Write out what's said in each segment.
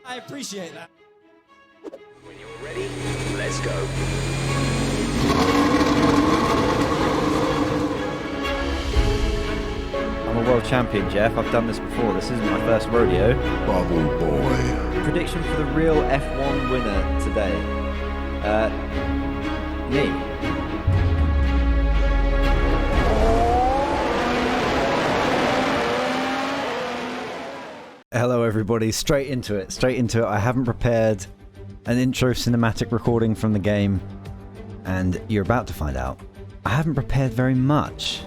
I appreciate that. When you're ready, let's go. I'm a world champion, Jeff. I've done this before. This isn't my first rodeo. Bubble boy. Prediction for the real F1 winner today. Me. Hello everybody, straight into it. I haven't prepared an intro cinematic recording from the game, and you're about to find out. I haven't prepared very much.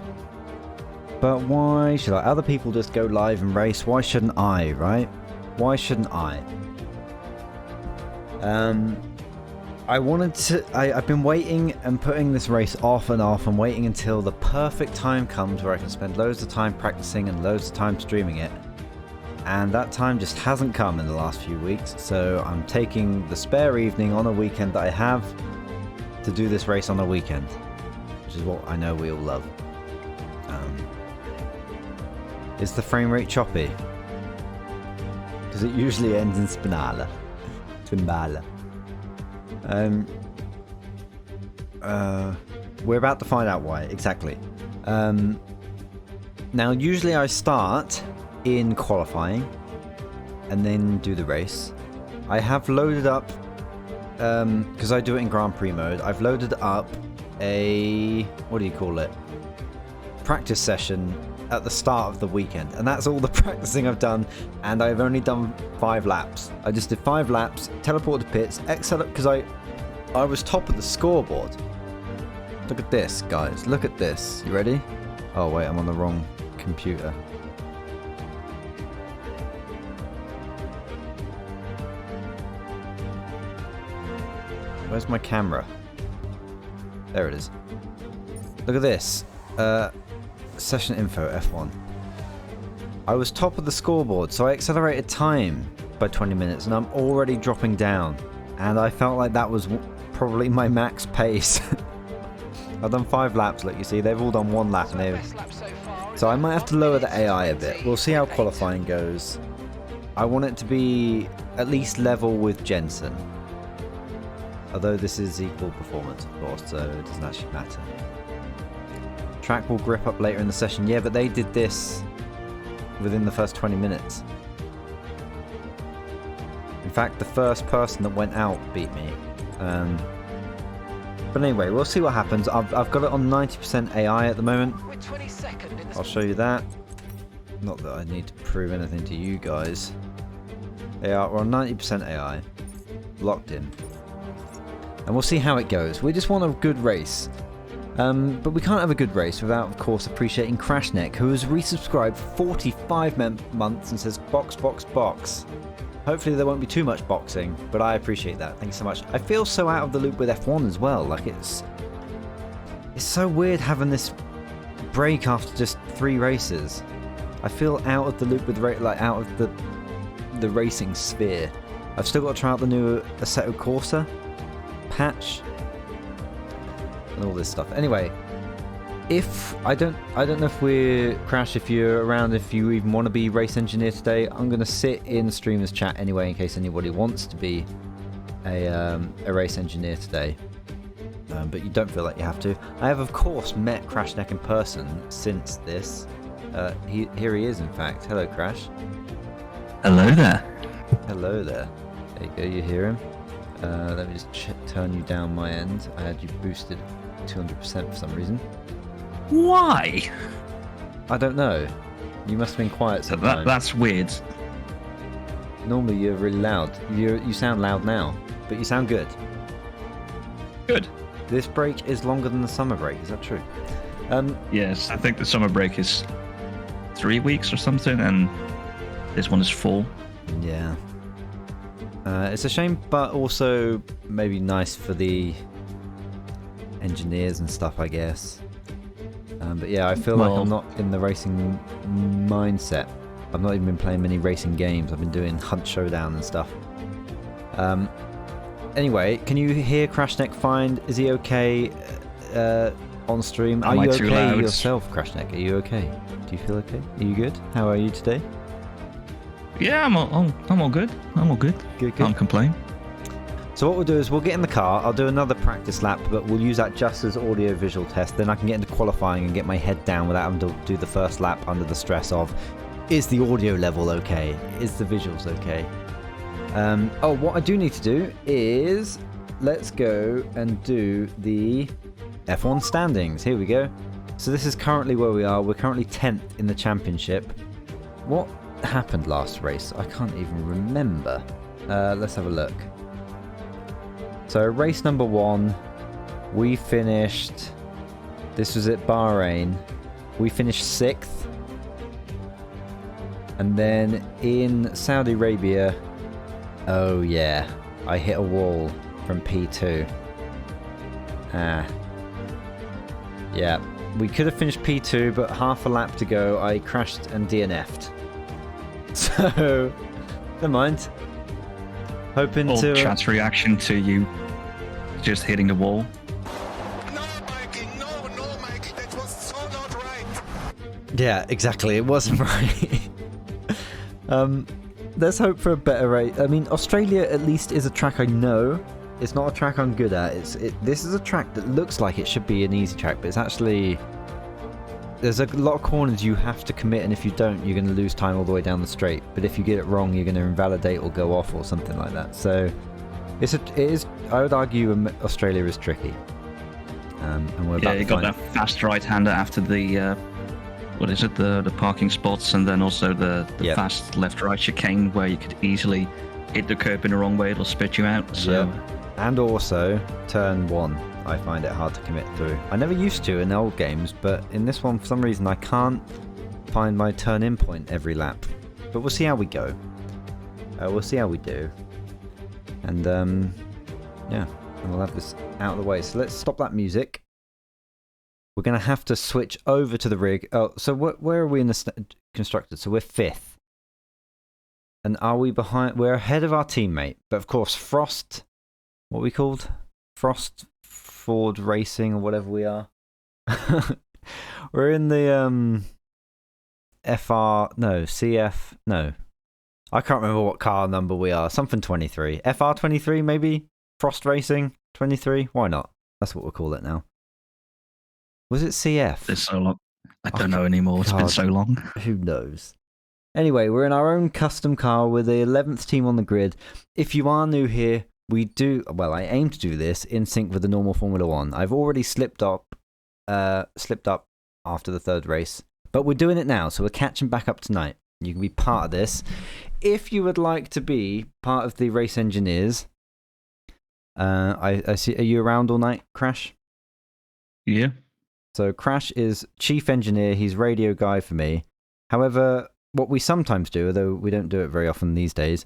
But why should I? Other people just go live and race. Why shouldn't I, right? Why shouldn't I? I've been waiting and putting this race off and off and waiting until the perfect time comes where I can spend loads of time practicing and loads of time streaming it. And that time just hasn't come in the last few weeks, so I'm taking the spare evening on a weekend that I have to do this race on a weekend, which is what I know we all love. Is the frame rate choppy? Because it usually ends in Spinala. We're about to find out why, exactly. Now, usually I start in qualifying and then do the race. I have loaded up, because I do it in Grand Prix mode, I've loaded up a, what do you call it? Practice session at the start of the weekend, and that's all the practicing I've done, and I've only done 5 laps. I just did 5 laps, teleported to pits, excellent, because I was top of the scoreboard. Look at this, guys, look at this. You ready? Oh wait, I'm on the wrong computer. Where's my camera? There it is. Look at this. Session info F1. I was top of the scoreboard, so I accelerated time by 20 minutes, and I'm already dropping down. And I felt like that was probably my max pace. I've done 5 laps, like you see. They've all done 1 lap, and they've... So I might have to lower the AI a bit. We'll see how qualifying goes. I want it to be at least level with Jensen. Although this is equal performance, of course, so it doesn't actually matter. Track will grip up later in the session. Yeah, but they did this within the first 20 minutes. In fact, the first person that went out beat me. But anyway, we'll see what happens. I've got it on 90% AI at the moment. I'll show you that. Not that I need to prove anything to you guys. We're on 90% AI. Locked in. And we'll see how it goes. We just want a good race. But we can't have a good race without, of course, appreciating Crashneck, who has resubscribed 45 months and says, box, box, box. Hopefully there won't be too much boxing, but I appreciate that. Thank you so much. I feel so out of the loop with F1 as well. Like, it's so weird having this break after just 3 races. I feel out of the loop with, out of the racing sphere. I've still got to try out the new Assetto Corsa patch and all this stuff. Anyway, if I don't know if we're Crash, if you're around, if you even want to be race engineer today. I'm gonna sit in streamers chat anyway in case anybody wants to be a race engineer today, but you don't feel like you have to. I have of course met Crashneck in person since this. Here he is, in fact. Hello, Crash. Hello there. Hello there. There you go, you hear him. Let me just turn you down my end. I had you boosted 200% for some reason. Why? I don't know. You must have been quiet sometimes. That's weird. Normally you're really loud. You sound loud now, but you sound good. Good. This break is longer than the summer break, is that true? Yes, I think the summer break is 3 weeks or something, and this one is 4. Yeah. It's a shame, but also maybe nice for the engineers and stuff, I guess. But yeah, I feel like I'm not in the racing mindset. I've not even been playing many racing games. I've been doing Hunt Showdown and stuff. Anyway, can you hear Crashneck fine? Is he okay on stream? Are you okay yourself, Crashneck? Are you okay? Do you feel okay? Are you good? How are you today? Yeah, I'm all good. I'm all good. Good. Can't complain. So what we'll do is we'll get in the car, I'll do another practice lap, but we'll use that just as audio-visual test, then I can get into qualifying and get my head down without having to do the first lap under the stress of, is the audio level okay? Is the visuals okay? What I do need to do is, let's go and do the F1 standings. Here we go. So this is currently where we are. We're currently 10th in the championship. What happened last race? I can't even remember. Let's have a look. So race number 1, we finished, this was at Bahrain, we finished 6th. And then in Saudi Arabia, oh yeah, I hit a wall from P2. Yeah, we could have finished P2, but half a lap to go, I crashed and DNF'd. So, never mind. Hoping All to... chat's reaction to you just hitting the wall. No, Mikey, no, Mikey, that was so not right. Yeah, exactly, it wasn't right. Let's hope for a better race. I mean, Australia at least is a track I know. It's not a track I'm good at. This is a track that looks like it should be an easy track, but it's actually... There's a lot of corners you have to commit, and if you don't, you're going to lose time all the way down the straight. But if you get it wrong, you're going to invalidate or go off or something like that. So, it is. I would argue Australia is tricky. And we're You got that fast right-hander after the... what is it? The parking spots, and then also the fast left-right chicane where you could easily hit the curb in the wrong way. It'll spit you out. So. And also, turn 1. I find it hard to commit through. I never used to in the old games, but in this one, for some reason, I can't find my turn-in point every lap. But we'll see how we go. We'll see how we do. And, yeah, and we'll have this out of the way. So let's stop that music. We're going to have to switch over to the rig. Oh, so where are we in the constructed? So we're 5th. And are we behind? We're ahead of our teammate. But of course, Frost, what are we called? Frost Ford Racing or whatever we are. We're in the CF, no. I can't remember what car number we are. Something 23. FR23 maybe? Frost Racing 23? Why not? That's what we'll call it now. Was it CF? It's so long. I don't know anymore. It's been so long. Who knows? Anyway, we're in our own custom car. We're the 11th team on the grid. If you are new here, I aim to do this in sync with the normal Formula 1. I've already slipped up after the 3rd race, but we're doing it now, so we're catching back up tonight. You can be part of this. If you would like to be part of the race engineers, I see. Are you around all night, Crash? Yeah. So Crash is chief engineer. He's radio guy for me. However, what we sometimes do, although we don't do it very often these days,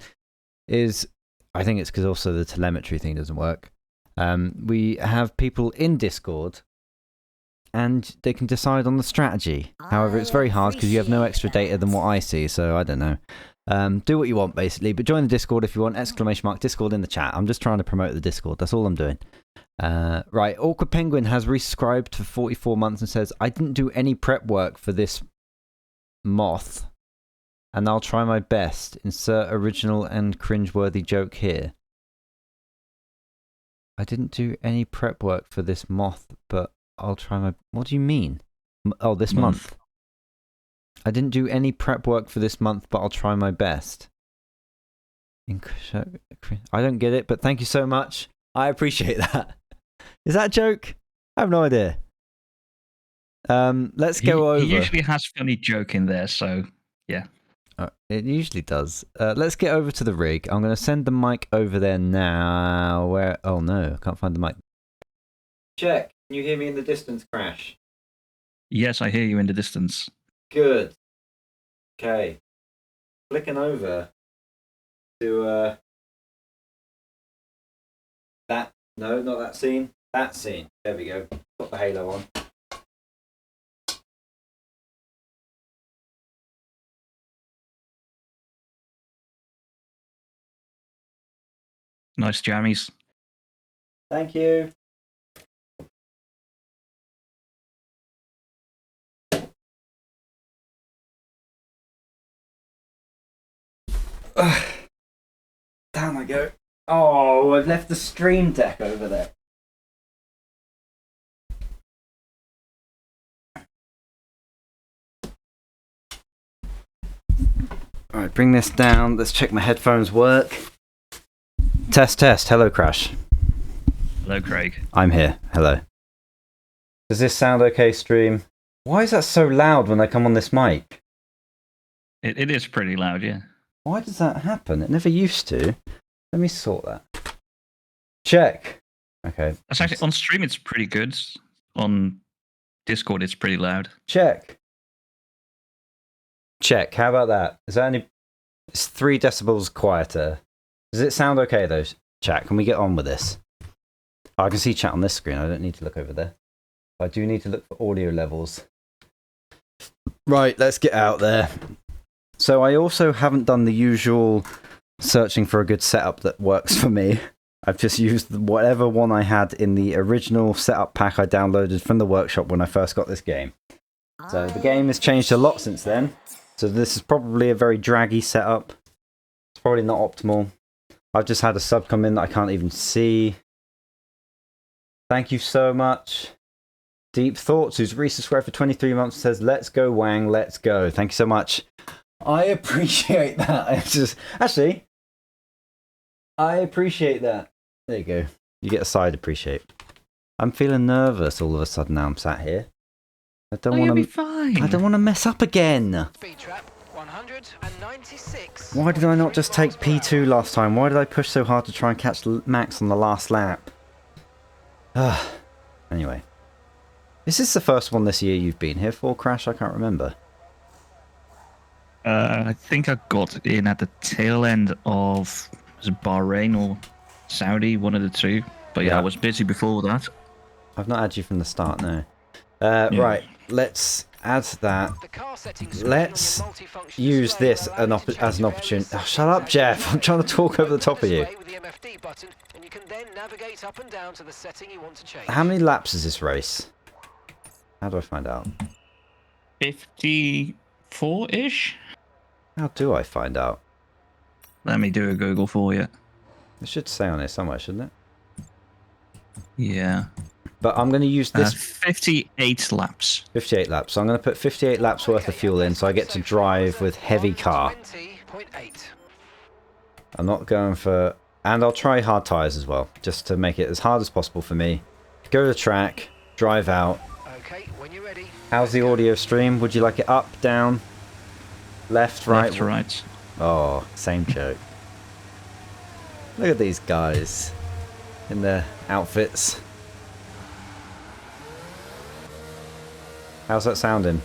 is... I think it's because also the telemetry thing doesn't work. We have people in Discord and they can decide on the strategy. However, it's very hard because you have no extra data than what I see, so I don't know. Do what you want, basically, but join the Discord if you want, !Discord in the chat. I'm just trying to promote the Discord, that's all I'm doing. Right, Awkward Penguin has resubscribed for 44 months and says, I didn't do any prep work for this moth. And I'll try my best. Insert original and cringeworthy joke here. I didn't do any prep work for this moth, but I'll try my... What do you mean? Oh, this month. I didn't do any prep work for this month, but I'll try my best. I don't get it, but thank you so much. I appreciate that. Is that a joke? I have no idea. Let's go over. He usually has funny joke in there, so yeah. It usually does. Let's get over to the rig. I'm going to send the mic over there now. Where? Oh no, I can't find the mic. Check. Can you hear me in the distance, Crash? Yes, I hear you in the distance. Good. Okay. Flicking over to that. No, not that scene. That scene. There we go. Got the halo on. Nice jammies. Thank you. Down I go. Oh, I've left the stream deck over there. Alright, bring this down. Let's check my headphones work. Test, test. Hello, Crash. Hello, Craig. I'm here. Hello. Does this sound okay, stream? Why is that so loud when I come on this mic? It is pretty loud, yeah. Why does that happen? It never used to. Let me sort that. Check. Okay. That's actually on stream. It's pretty good. On Discord, it's pretty loud. Check. Check. How about that? Is that any? It's 3 decibels quieter. Does it sound okay though? Chat. Can we get on with this? Oh, I can see chat on this screen. I don't need to look over there. I do need to look for audio levels. Right. Let's get out there. So I also haven't done the usual searching for a good setup that works for me. I've just used whatever one I had in the original setup pack I downloaded from the workshop when I first got this game. So the game has changed a lot since then. So this is probably a very draggy setup. It's probably not optimal. I've just had a sub come in that I can't even see. Thank you so much. Deep Thoughts, who's resubscribed for 23 months, says, let's go, Wang, let's go. Thank you so much. I appreciate that. Actually, I appreciate that. There you go. You get a side appreciate. I'm feeling nervous all of a sudden now I'm sat here. I don't want to. Fine. I don't want to mess up again. Speed trap 196. Why did I not just take P2 last time? Why did I push so hard to try and catch Max on the last lap? Anyway. Is this the first one this year you've been here for, Crash? I can't remember. I think I got in at the tail end of was it Bahrain or Saudi, one of the two. But yeah, I was busy before that. I've not had you from the start, no. Right, let's add that. Let's use this as an opportunity. Oh, shut up, Jeff. I'm trying to talk over the top of you. How many laps is this race? How do I find out? 54-ish? How do I find out? Let me do a Google for you. It should say on here somewhere, shouldn't it? Yeah. But I'm going to use this... 58 laps. 58 laps. So I'm going to put 58 laps worth of fuel in so I get to drive with heavy car. I'm not going for... And I'll try hard tyres as well, just to make it as hard as possible for me. Go to the track, drive out. Okay, when you're ready. How's the audio stream? Would you like it up, down, left, right? Left, right. Oh, same joke. Look at these guys in their outfits. How's that sounding?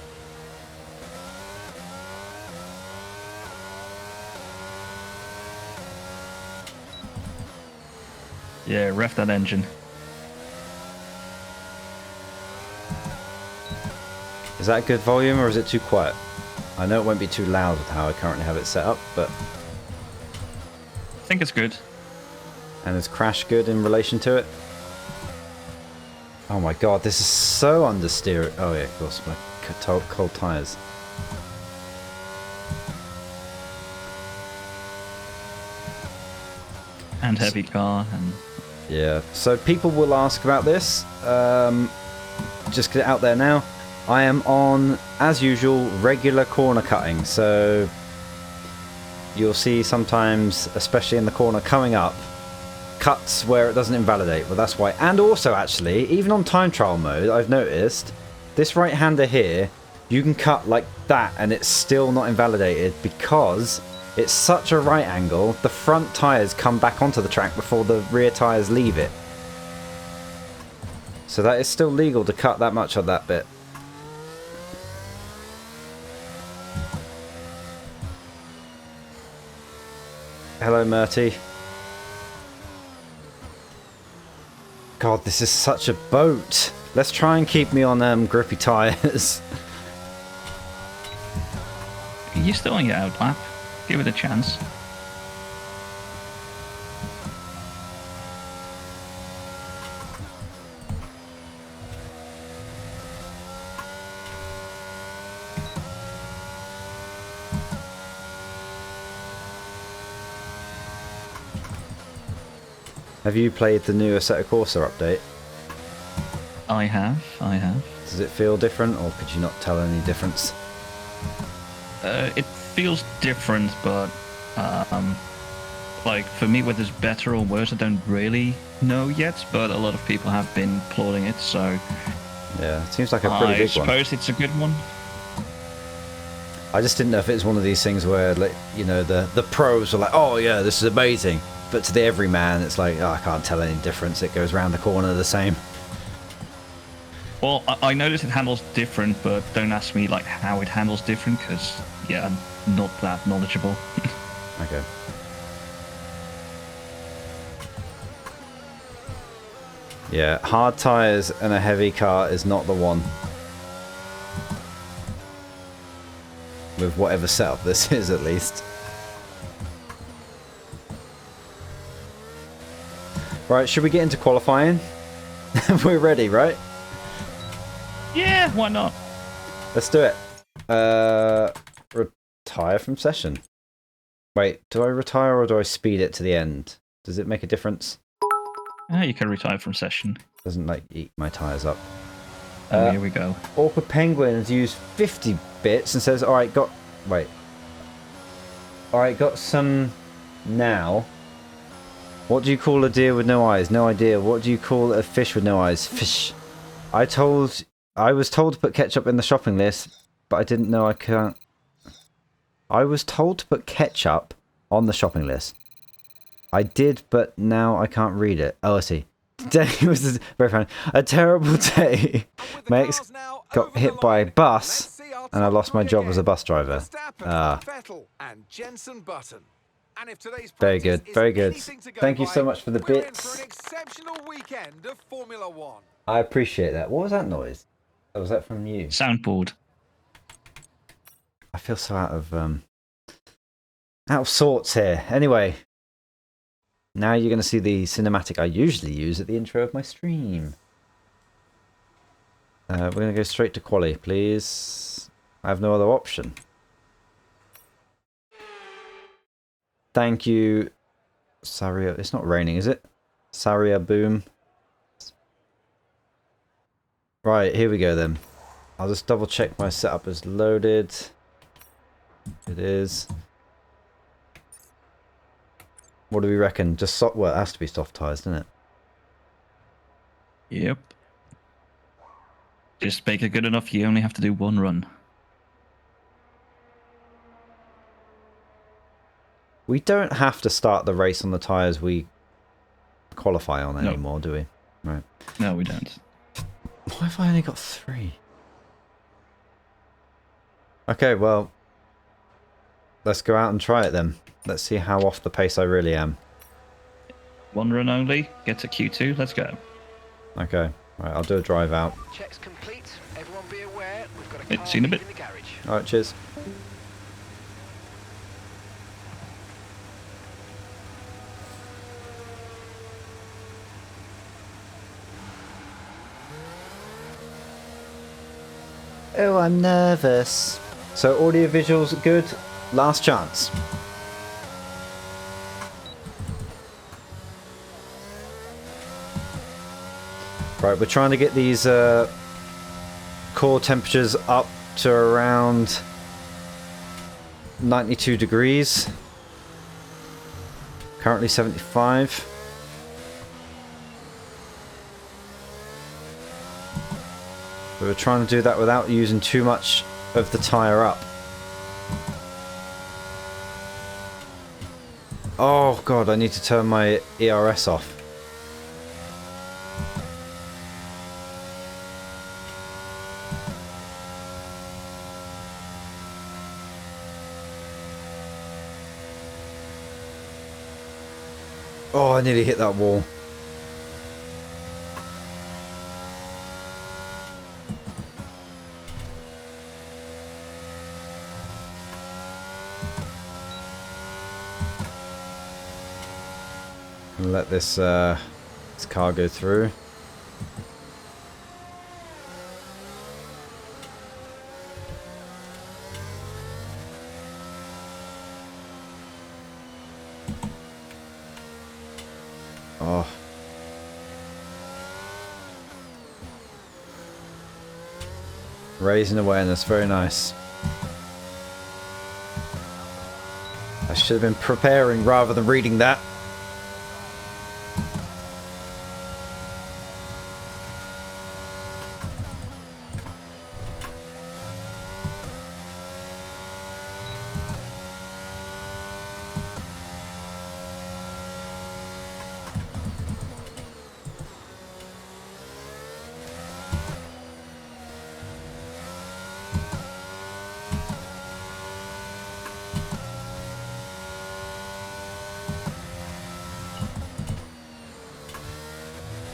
Yeah, rev that engine. Is that a good volume or is it too quiet? I know it won't be too loud with how I currently have it set up, but... I think it's good. And is Crash good in relation to it? Oh my god, this is so understeer. Oh yeah, of course, my cold tyres. And heavy car. And yeah, so people will ask about this. Just get it out there now. I am on, as usual, regular corner cutting. So you'll see sometimes, especially in the corner coming up, cuts where it doesn't invalidate. Well, that's why. And also, actually, even on time trial mode, I've noticed this right-hander here, you can cut like that and it's still not invalidated because it's such a right angle, the front tyres come back onto the track before the rear tyres leave it. So that is still legal to cut that much of that bit. Hello, Murty. God, this is such a boat. Let's try and keep me on grippy tyres. you're still on your out lap. Give it a chance. Have you played the new Assetto Corsa update? I have. Does it feel different, or could you not tell any difference? It feels different, but like for me, whether it's better or worse, I don't really know yet. But a lot of people have been applauding it, so Yeah, it seems like a pretty I big one. suppose it's a good one. I just didn't know if it's one of these things where, like, you know, the pros are like, oh yeah, this is amazing, but to the everyman, it's like, oh, I can't tell any difference. It goes round the corner the same. Well, I noticed it handles different, but don't ask me like how it handles different, because yeah, I'm not that knowledgeable. Okay. Yeah, hard tyres and a heavy car is not the one. With whatever setup this is, at least. Right, should we get into qualifying? We're ready, right? Yeah, why not? Let's do it. Retire from session. Wait, do I retire or do I speed it to the end? Does it make a difference? You can retire from session. Doesn't, like, eat my tyres up. Oh, here we go. Awkward Penguin has used 50 bits and says, alright, got some now. What do you call a deer with no eyes? No idea. What do you call a fish with no eyes? Fish. I was told to put ketchup in the shopping list, but I didn't know I can't. I was told to put ketchup on the shopping list. I did, but now I can't read it. Oh, I see. Today was very funny. A terrible day. My ex got hit by a bus, and I lost my job as a bus driver. Very good, very good. Thank you so much for the bits. I appreciate that. What was that noise? Oh, was that from you? Soundboard. I feel so out of sorts here. Anyway, now you're going to see the cinematic I usually use at the intro of my stream. We're going to go straight to quali, please. I have no other option. Thank you, Saria. It's not raining, is it? Saria Boom. Right, here we go then. I'll just double check my setup is loaded. It is. What do we reckon? Just well, it has to be soft tyres, doesn't it? Yep. Just make it good enough, you only have to do one run. We don't have to start the race on the tyres we qualify on anymore, do we? Right. No, we don't. Why have I only got 3? Okay, well, let's go out and try it then. Let's see how off the pace I really am. One run only. Get to Q2. Let's go. Okay. Right, I'll do a drive out. Checks complete. Everyone be aware. We've got a car See you in a bit. in the garage. Alright, cheers. Oh, I'm nervous. So audio visuals good. Last chance. Right, we're trying to get these core temperatures up to around 92 degrees. Currently 75. So we're trying to do that without using too much of the tyre up. Oh god, I need to turn my ERS off. Oh, I nearly hit that wall. Let this car go through. Oh. Raising awareness, very nice. I should have been preparing rather than reading that.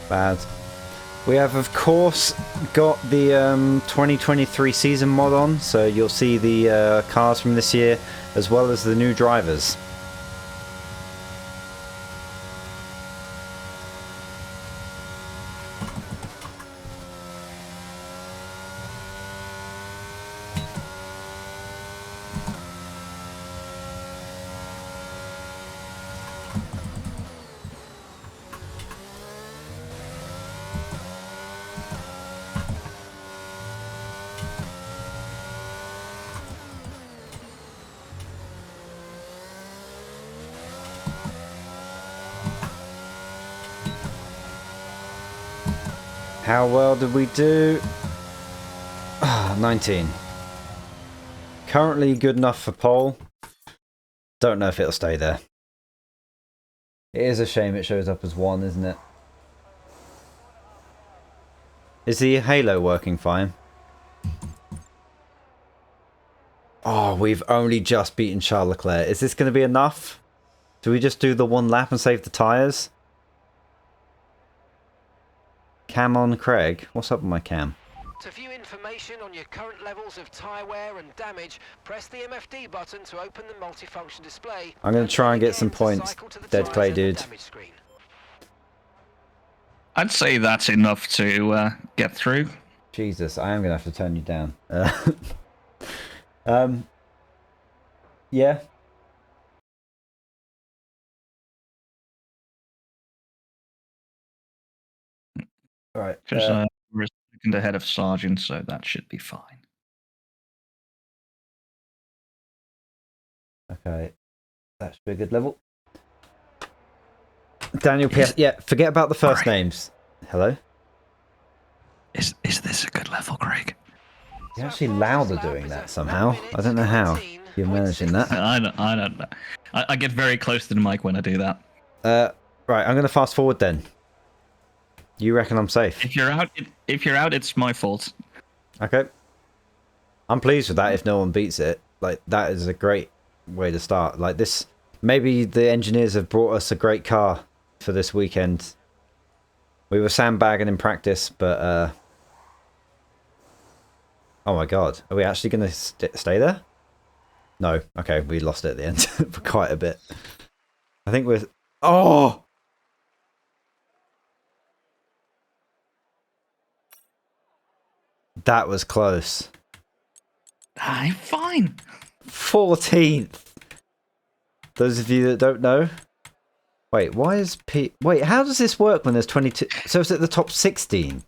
Bad. We have, of course, got the 2023 season mod on, so you'll see the cars from this year, as well as the new drivers. How well did we do? 19. Currently good enough for pole. Don't know if it'll stay there. It is a shame it shows up as 1, isn't it? Is the halo working fine? Oh, we've only just beaten Charles Leclerc. Is this going to be enough? Do we just do the 1 lap and save the tyres? Cam on Craig. What's up with my cam? To view information on your current levels of tyre wear and damage, press the MFD button to open the multifunction display. I'm going to try and get some points, Dead Clay Dude. I'd say that's enough to get through. Jesus, I am going to have to turn you down. Yeah. Alright. Because we're a second ahead of Sergeant, so that should be fine. Okay. That should be a good level. Daniel P.S. Yeah, forget about the first names. Hello? Is this a good level, Craig? You're actually louder doing that somehow. I don't know how you're managing that. I don't know. I get very close to the mic when I do that. Right, I'm going to fast forward then. You reckon I'm safe? If you're out, it's my fault. Okay. I'm pleased with that if no one beats it. Like, that is a great way to start. Like, this... Maybe the engineers have brought us a great car for this weekend. We were sandbagging in practice, but... Oh my god. Are we actually going to stay there? No. Okay, we lost it at the end for quite a bit. I think we're... Oh! That was close. I'm fine. 14th. Those of you that don't know. Wait, why is P... Wait, how does this work when there's 22... So it's at the top 16?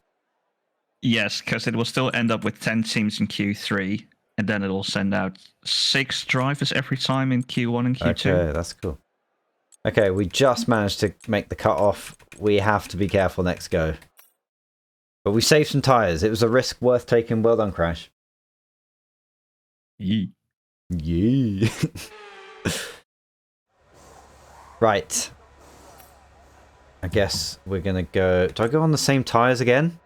Yes, because it will still end up with 10 teams in Q3, and then it'll send out 6 drivers every time in Q1 and Q2. Okay, that's cool. Okay, we just managed to make the cut-off. We have to be careful next go. But we saved some tyres. It was a risk worth taking. Well done, Crash. Yee. Yeah. Right. I guess we're going to go... Do I go on the same tyres again?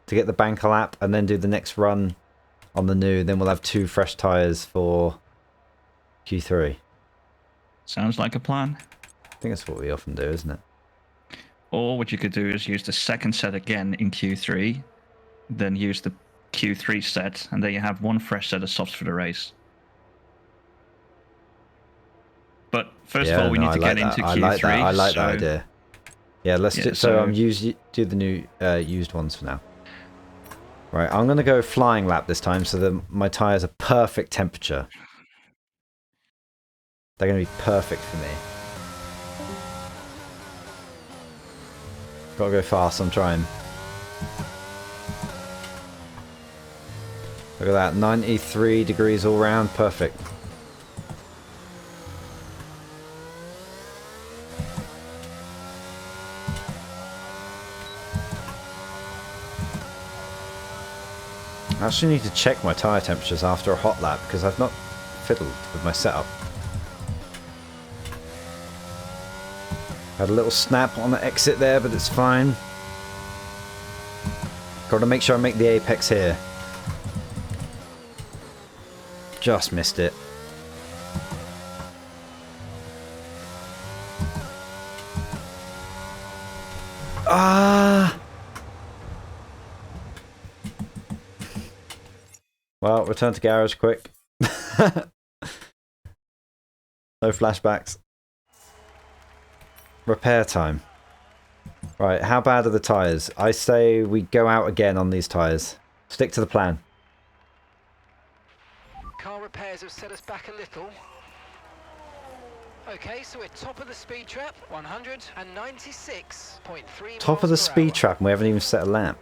To get the banker lap and then do the next run on the new. Then we'll have 2 fresh tyres for Q3. Sounds like a plan. I think that's what we often do, isn't it? Or what you could do is use the second set again in Q3, then use the Q3 set, and then you have 1 fresh set of softs for the race. But first of all, we need to get into Q3. I like that idea. Yeah, let's do. So do the new used ones for now. Right, I'm going to go flying lap this time so that my tyres are perfect temperature. They're going to be perfect for me. Gotta go fast, I'm trying. Look at that, 93 degrees all round, perfect. I actually need to check my tyre temperatures after a hot lap because I've not fiddled with my setup. Had a little snap on the exit there, but it's fine. Got to make sure I make the apex here. Just missed it. Ah! Well, return to garage quick. No flashbacks. Repair time. Right, how bad are the tyres? I say we go out again on these tyres. Stick to the plan. Car repairs have set us back a little. Okay, so we're top of the speed trap, 196.3 Top of the speed trap and we haven't even set a lap.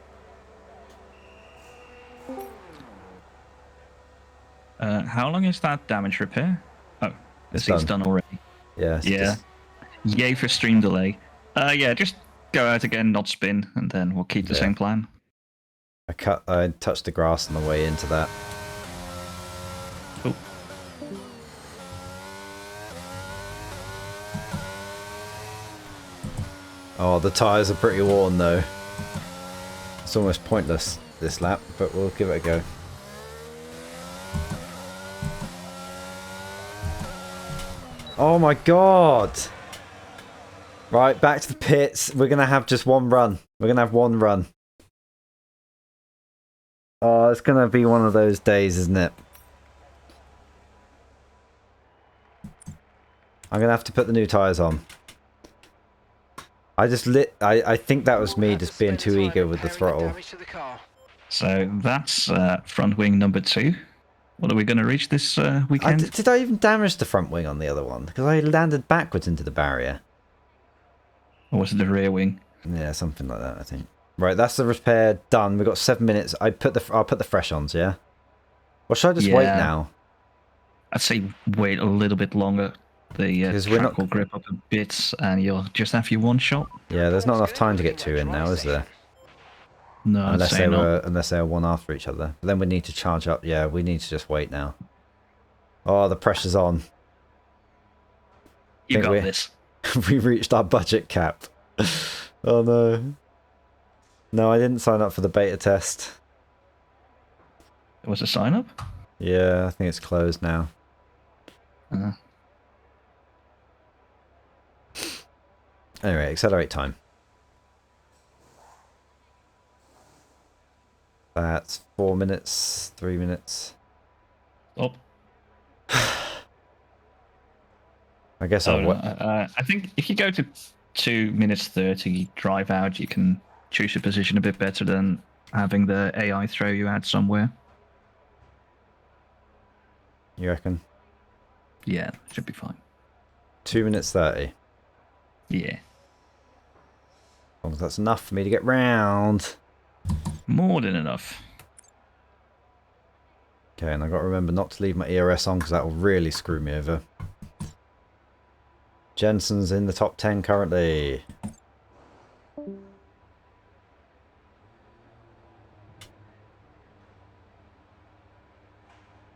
How long is that damage repair? Oh, this It's is done already. Yeah. Yeah. Yay for stream delay. Yeah, just go out again, not spin, and then we'll keep the same plan. I touched the grass on the way into that. Cool. Oh, the tyres are pretty worn though. It's almost pointless this lap, but we'll give it a go. Oh my god! Right, back to the pits. We're gonna have just one run. We're gonna have one run. Oh, it's gonna be one of those days, isn't it? I'm gonna have to put the new tyres on. I think that was me just being too eager with the throttle. So that's front wing number 2. What are we going to reach this weekend? Did I even damage the front wing on the other one? Because I landed backwards into the barrier. Or was it the rear wing? Yeah, something like that, I think. Right, that's the repair done. We've got 7 minutes. I'll put the fresh ons, yeah? Or should I just wait now? I'd say wait a little bit longer. The track will grip up a bit and you'll just have your one shot. Yeah, there's not enough time to get 2 in now, is there? No, unless they were one after each other. But then we need to charge up. Yeah, we need to just wait now. Oh, the pressure's on. You got this. We reached our budget cap. Oh no. No, I didn't sign up for the beta test. It was a sign up? Yeah, I think it's closed now. Anyway, accelerate time. That's 4 minutes, 3 minutes. Oh. I guess I think if you go to 2 minutes 30 drive out, you can choose your position a bit better than having the AI throw you out somewhere. You reckon? Yeah, should be fine. 2 minutes 30. Yeah. As long as that's enough for me to get round. More than enough. Okay, and I've got to remember not to leave my ERS on because that will really screw me over. Jensen's in the top 10 currently.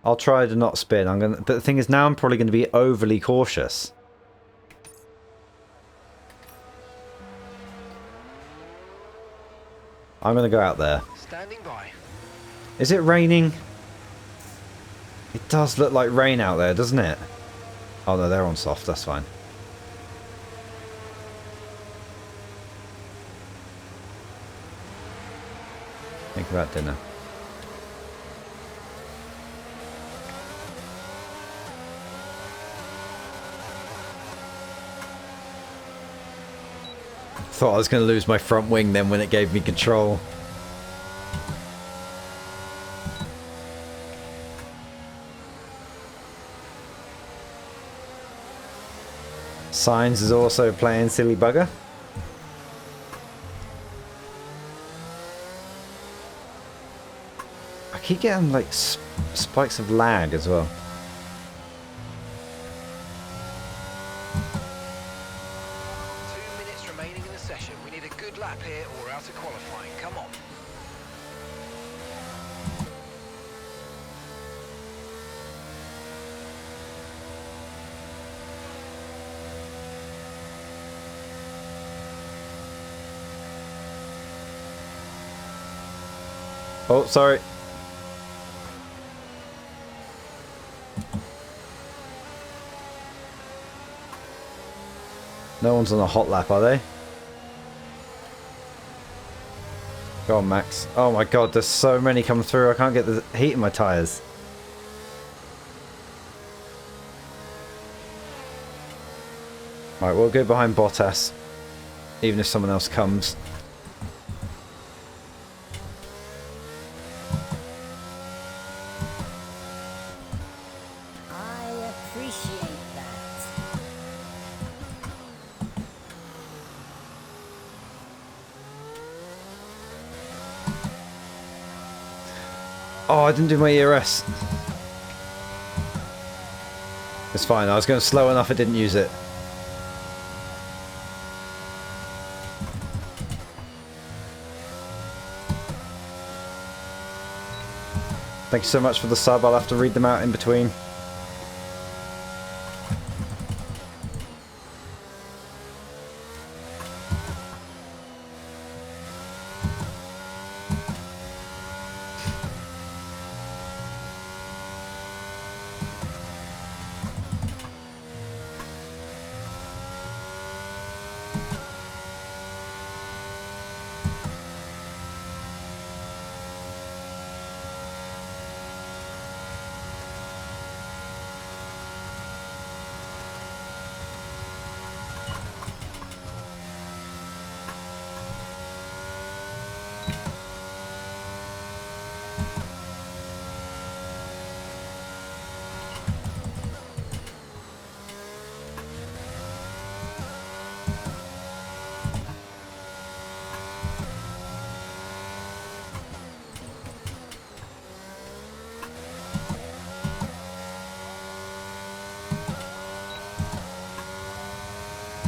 I'll try to not spin. But the thing is, now I'm probably going to be overly cautious. I'm going to go out there. Standing by. Is it raining? It does look like rain out there, doesn't it? Oh no, they're on soft. That's fine. Think about dinner. Thought I was going to lose my front wing then when it gave me control. Signs is also playing Silly Bugger. keep getting like spikes of lag as well. Remaining in the session. We need a good lap here or we're out of qualifying. Come on. Oh, sorry. No one's on a hot lap, are they? Go on, Max. Oh my god, there's so many coming through. I can't get the heat in my tyres. Right, we'll go behind Bottas, even if someone else comes. I appreciate that. Oh, I didn't do my ERS. It's fine, I was going slow enough I didn't use it. Thank you so much for the sub, I'll have to read them out in between.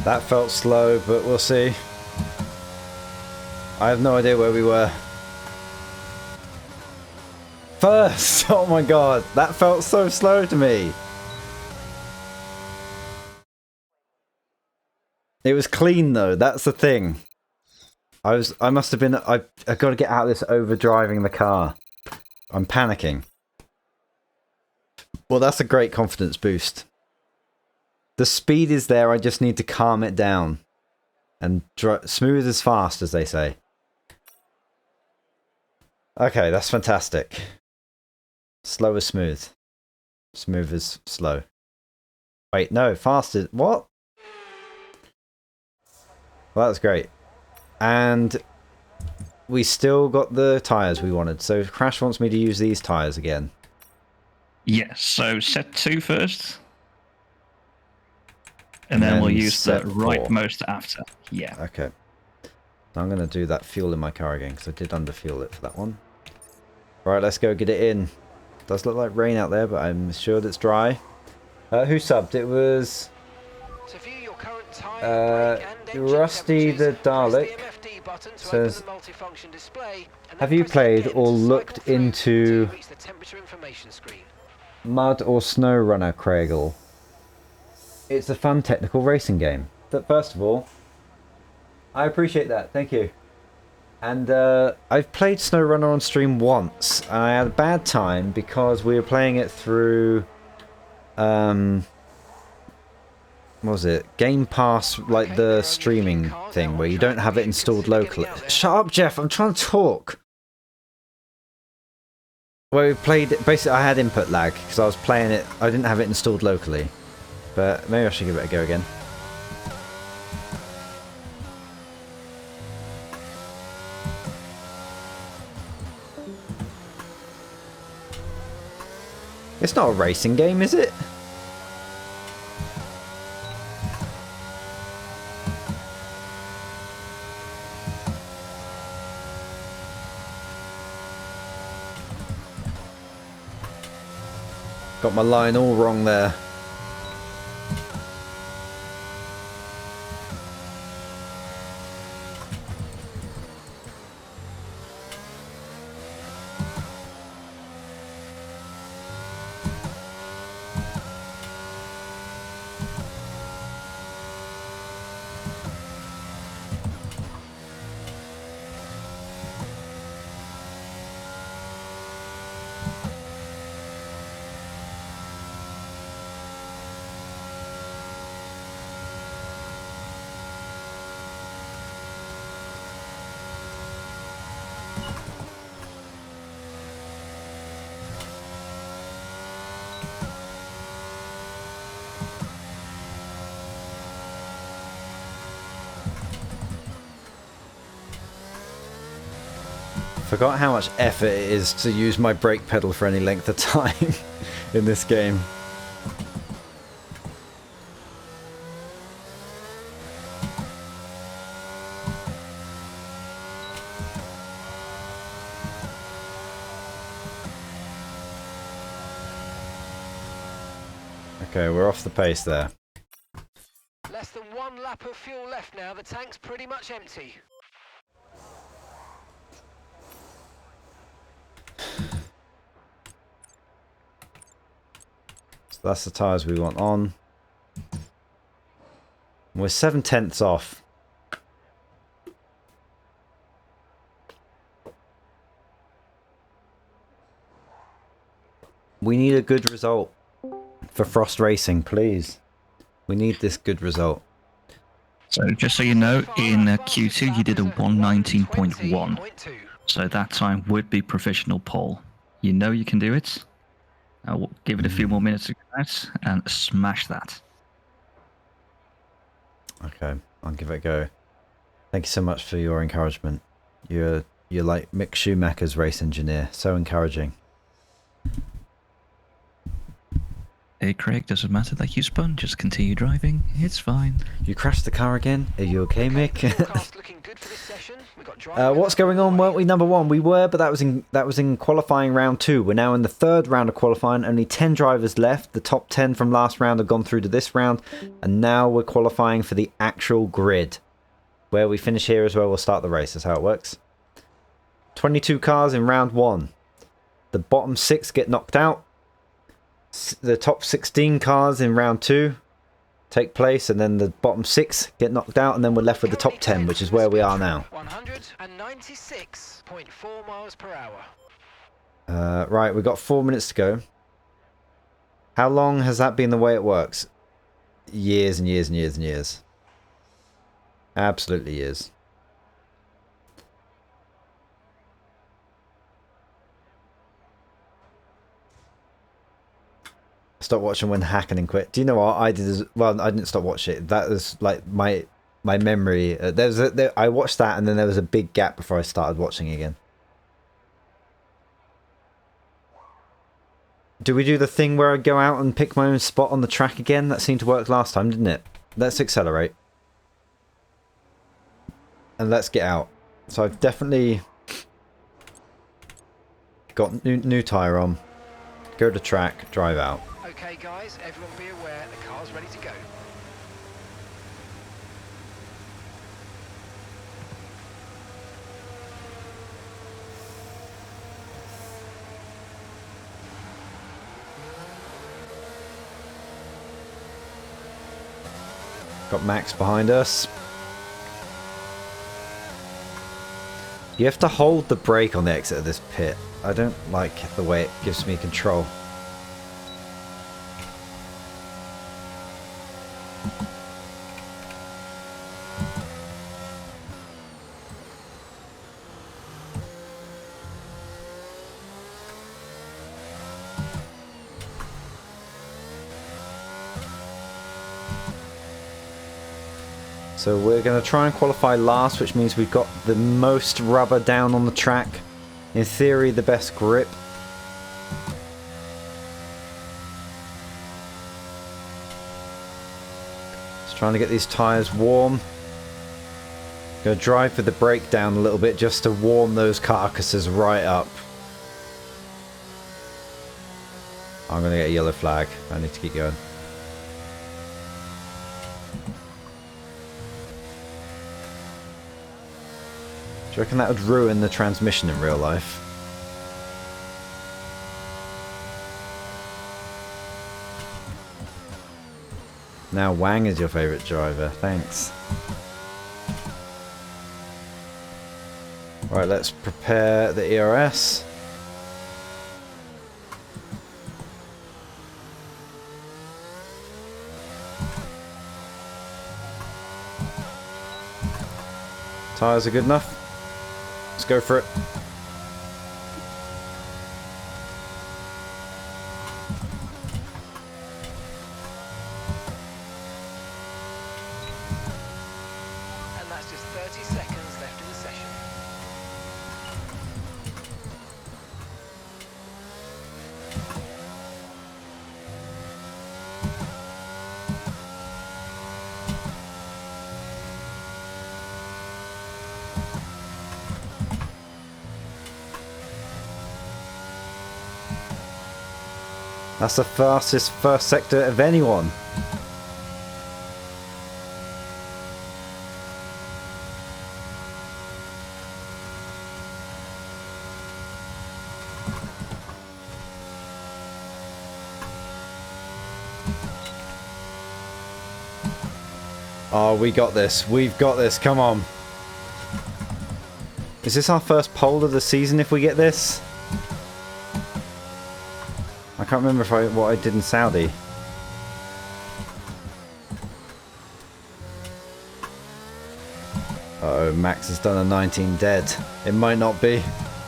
That felt slow, but we'll see. I have no idea where we were. First! Oh my god, that felt so slow to me. It was clean though, that's the thing. I must have been, I've got to get out of this overdriving the car. I'm panicking. Well, that's a great confidence boost. The speed is there, I just need to calm it down. And smooth as fast, as they say. Okay, that's fantastic. Slow is smooth. Smooth is slow. Wait, no, fast is... What? Well, that's great. And we still got the tyres we wanted. So Crash wants me to use these tyres again. Yes, so set 2 first. And then we'll use the rightmost after. Yeah. Okay. I'm going to do that fuel in my car again, because I did underfuel it for that one. Right, let's go get it in. Does look like rain out there, but I'm sure it's dry. Who subbed? It was... Rusty the Dalek says, have you played or looked into Mud or Snow Runner, Craigle? It's a fun technical racing game. But first of all, I appreciate that. Thank you. And I've played SnowRunner on stream once, and I had a bad time because we were playing it through, what was it? Game Pass, like the streaming thing, where you don't have it installed locally. Shut up, Jeff! I'm trying to talk. Well, we played it, basically I had input lag because I was playing it. I didn't have it installed locally. But maybe I should give it a go again. It's not a racing game, is it? Got my line all wrong there. Forgot how much effort it is to use my brake pedal for any length of time in this game. Okay, we're off the pace there. Less than 1 lap of fuel left now. The tank's pretty much empty. So that's the tyres we want on. We're 7/10 off. We need a good result for Frost Racing, please. We need this good result. So just so you know, in Q2 you did a 119.1. So that time would be provisional pole. You know you can do it. I'll give it a few more minutes to get out and smash that. Okay, I'll give it a go. Thank you so much for your encouragement. You're like Mick Schumacher's race engineer. So encouraging. Hey Craig, doesn't matter that you spun, just continue driving. It's fine. You crashed the car again? Are you okay, Mick? What's going on? Weren't we number one? We were, but that was in qualifying round 2. We're now in the 3rd round of qualifying. Only 10 drivers left. The top 10 from last round have gone through to this round, and now we're qualifying for the actual grid. Where we finish here as well, we'll start the race. That's how it works. 22 cars in round 1. The bottom 6 get knocked out. The top 16 cars in round 2 take place, and then the bottom 6 get knocked out, and then we're left with the top 10, which is where we are now. 196.4 miles per hour. Right, we've got 4 minutes to go. How long has that been the way it works? Years and years and years and years. Absolutely years. Stop watching when Hackenen quit. Do you know what I did? Well, I didn't stop watching it. That was like my memory. I watched that, and then there was a big gap before I started watching again. Do we do the thing where I go out and pick my own spot on the track again? That seemed to work last time, didn't it? Let's accelerate. And let's get out. So I've definitely got new tyre on. Go to track, drive out. Okay guys, everyone be aware, the car's ready to go. Got Max behind us. You have to hold the brake on the exit of this pit. I don't like the way it gives me control. So we're going to try and qualify last, which means we've got the most rubber down on the track. In theory, the best grip. Just trying to get these tyres warm. Going to drive with the brake down a little bit just to warm those carcasses right up. I'm going to get a yellow flag. I need to keep going. Do you reckon that would ruin the transmission in real life? Now Wang is your favourite driver. Thanks. Right, let's prepare the ERS. Tyres are good enough. Let's go for it. And that's just 30 seconds left in the session. That's the fastest first sector of anyone. Oh, we got this. We've got this. Come on. Is this our first pole of the season if we get this? I can't remember if what I did in Saudi. Uh oh, Max has done a 19 dead. It might not be.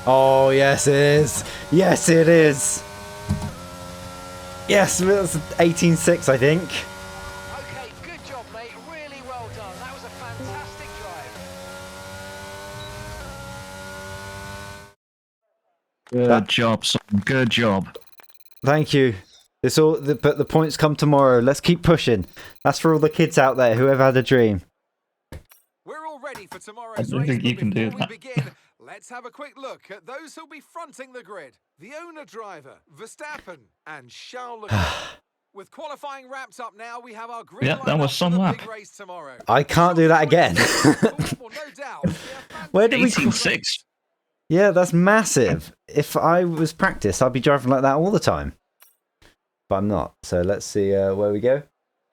Oh, yes it is. Yes it is. Yes, that's 18.6 I think. Okay, good job, mate. Really well done. That was a fantastic drive. Good job, son. Good job. Thank you. But the points come tomorrow. Let's keep pushing. That's for all the kids out there who ever had a dream. We're all ready for tomorrow's I don't race, think you but can do before that. we begin, let's have a quick look at those who'll be fronting the grid. The owner driver, Verstappen, and Charles Leclerc. With qualifying wrapped up now, we have our grid Yeah, that lineup was some for the lap. big race tomorrow. I can't do that again. Well, no doubt. Where did we... 18.6. Yeah, that's massive. If I was practiced, I'd be driving like that all the time. But I'm not. So let's see where we go.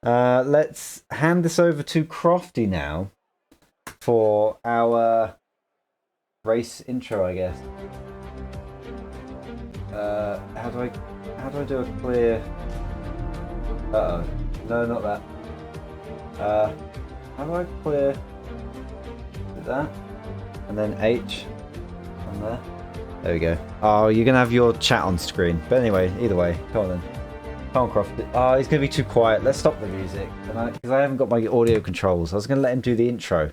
Let's hand this over to Crofty now for our race intro, I guess. How do I do a clear? Uh oh, no, not that. How do I clear? Is it that? And then H on there. There we go. Oh, you're gonna have your chat on screen. But anyway, either way, come on then. Come on, Crofty. Oh, he's gonna be too quiet. Let's stop the music, because I haven't got my audio controls. I was gonna let him do the intro.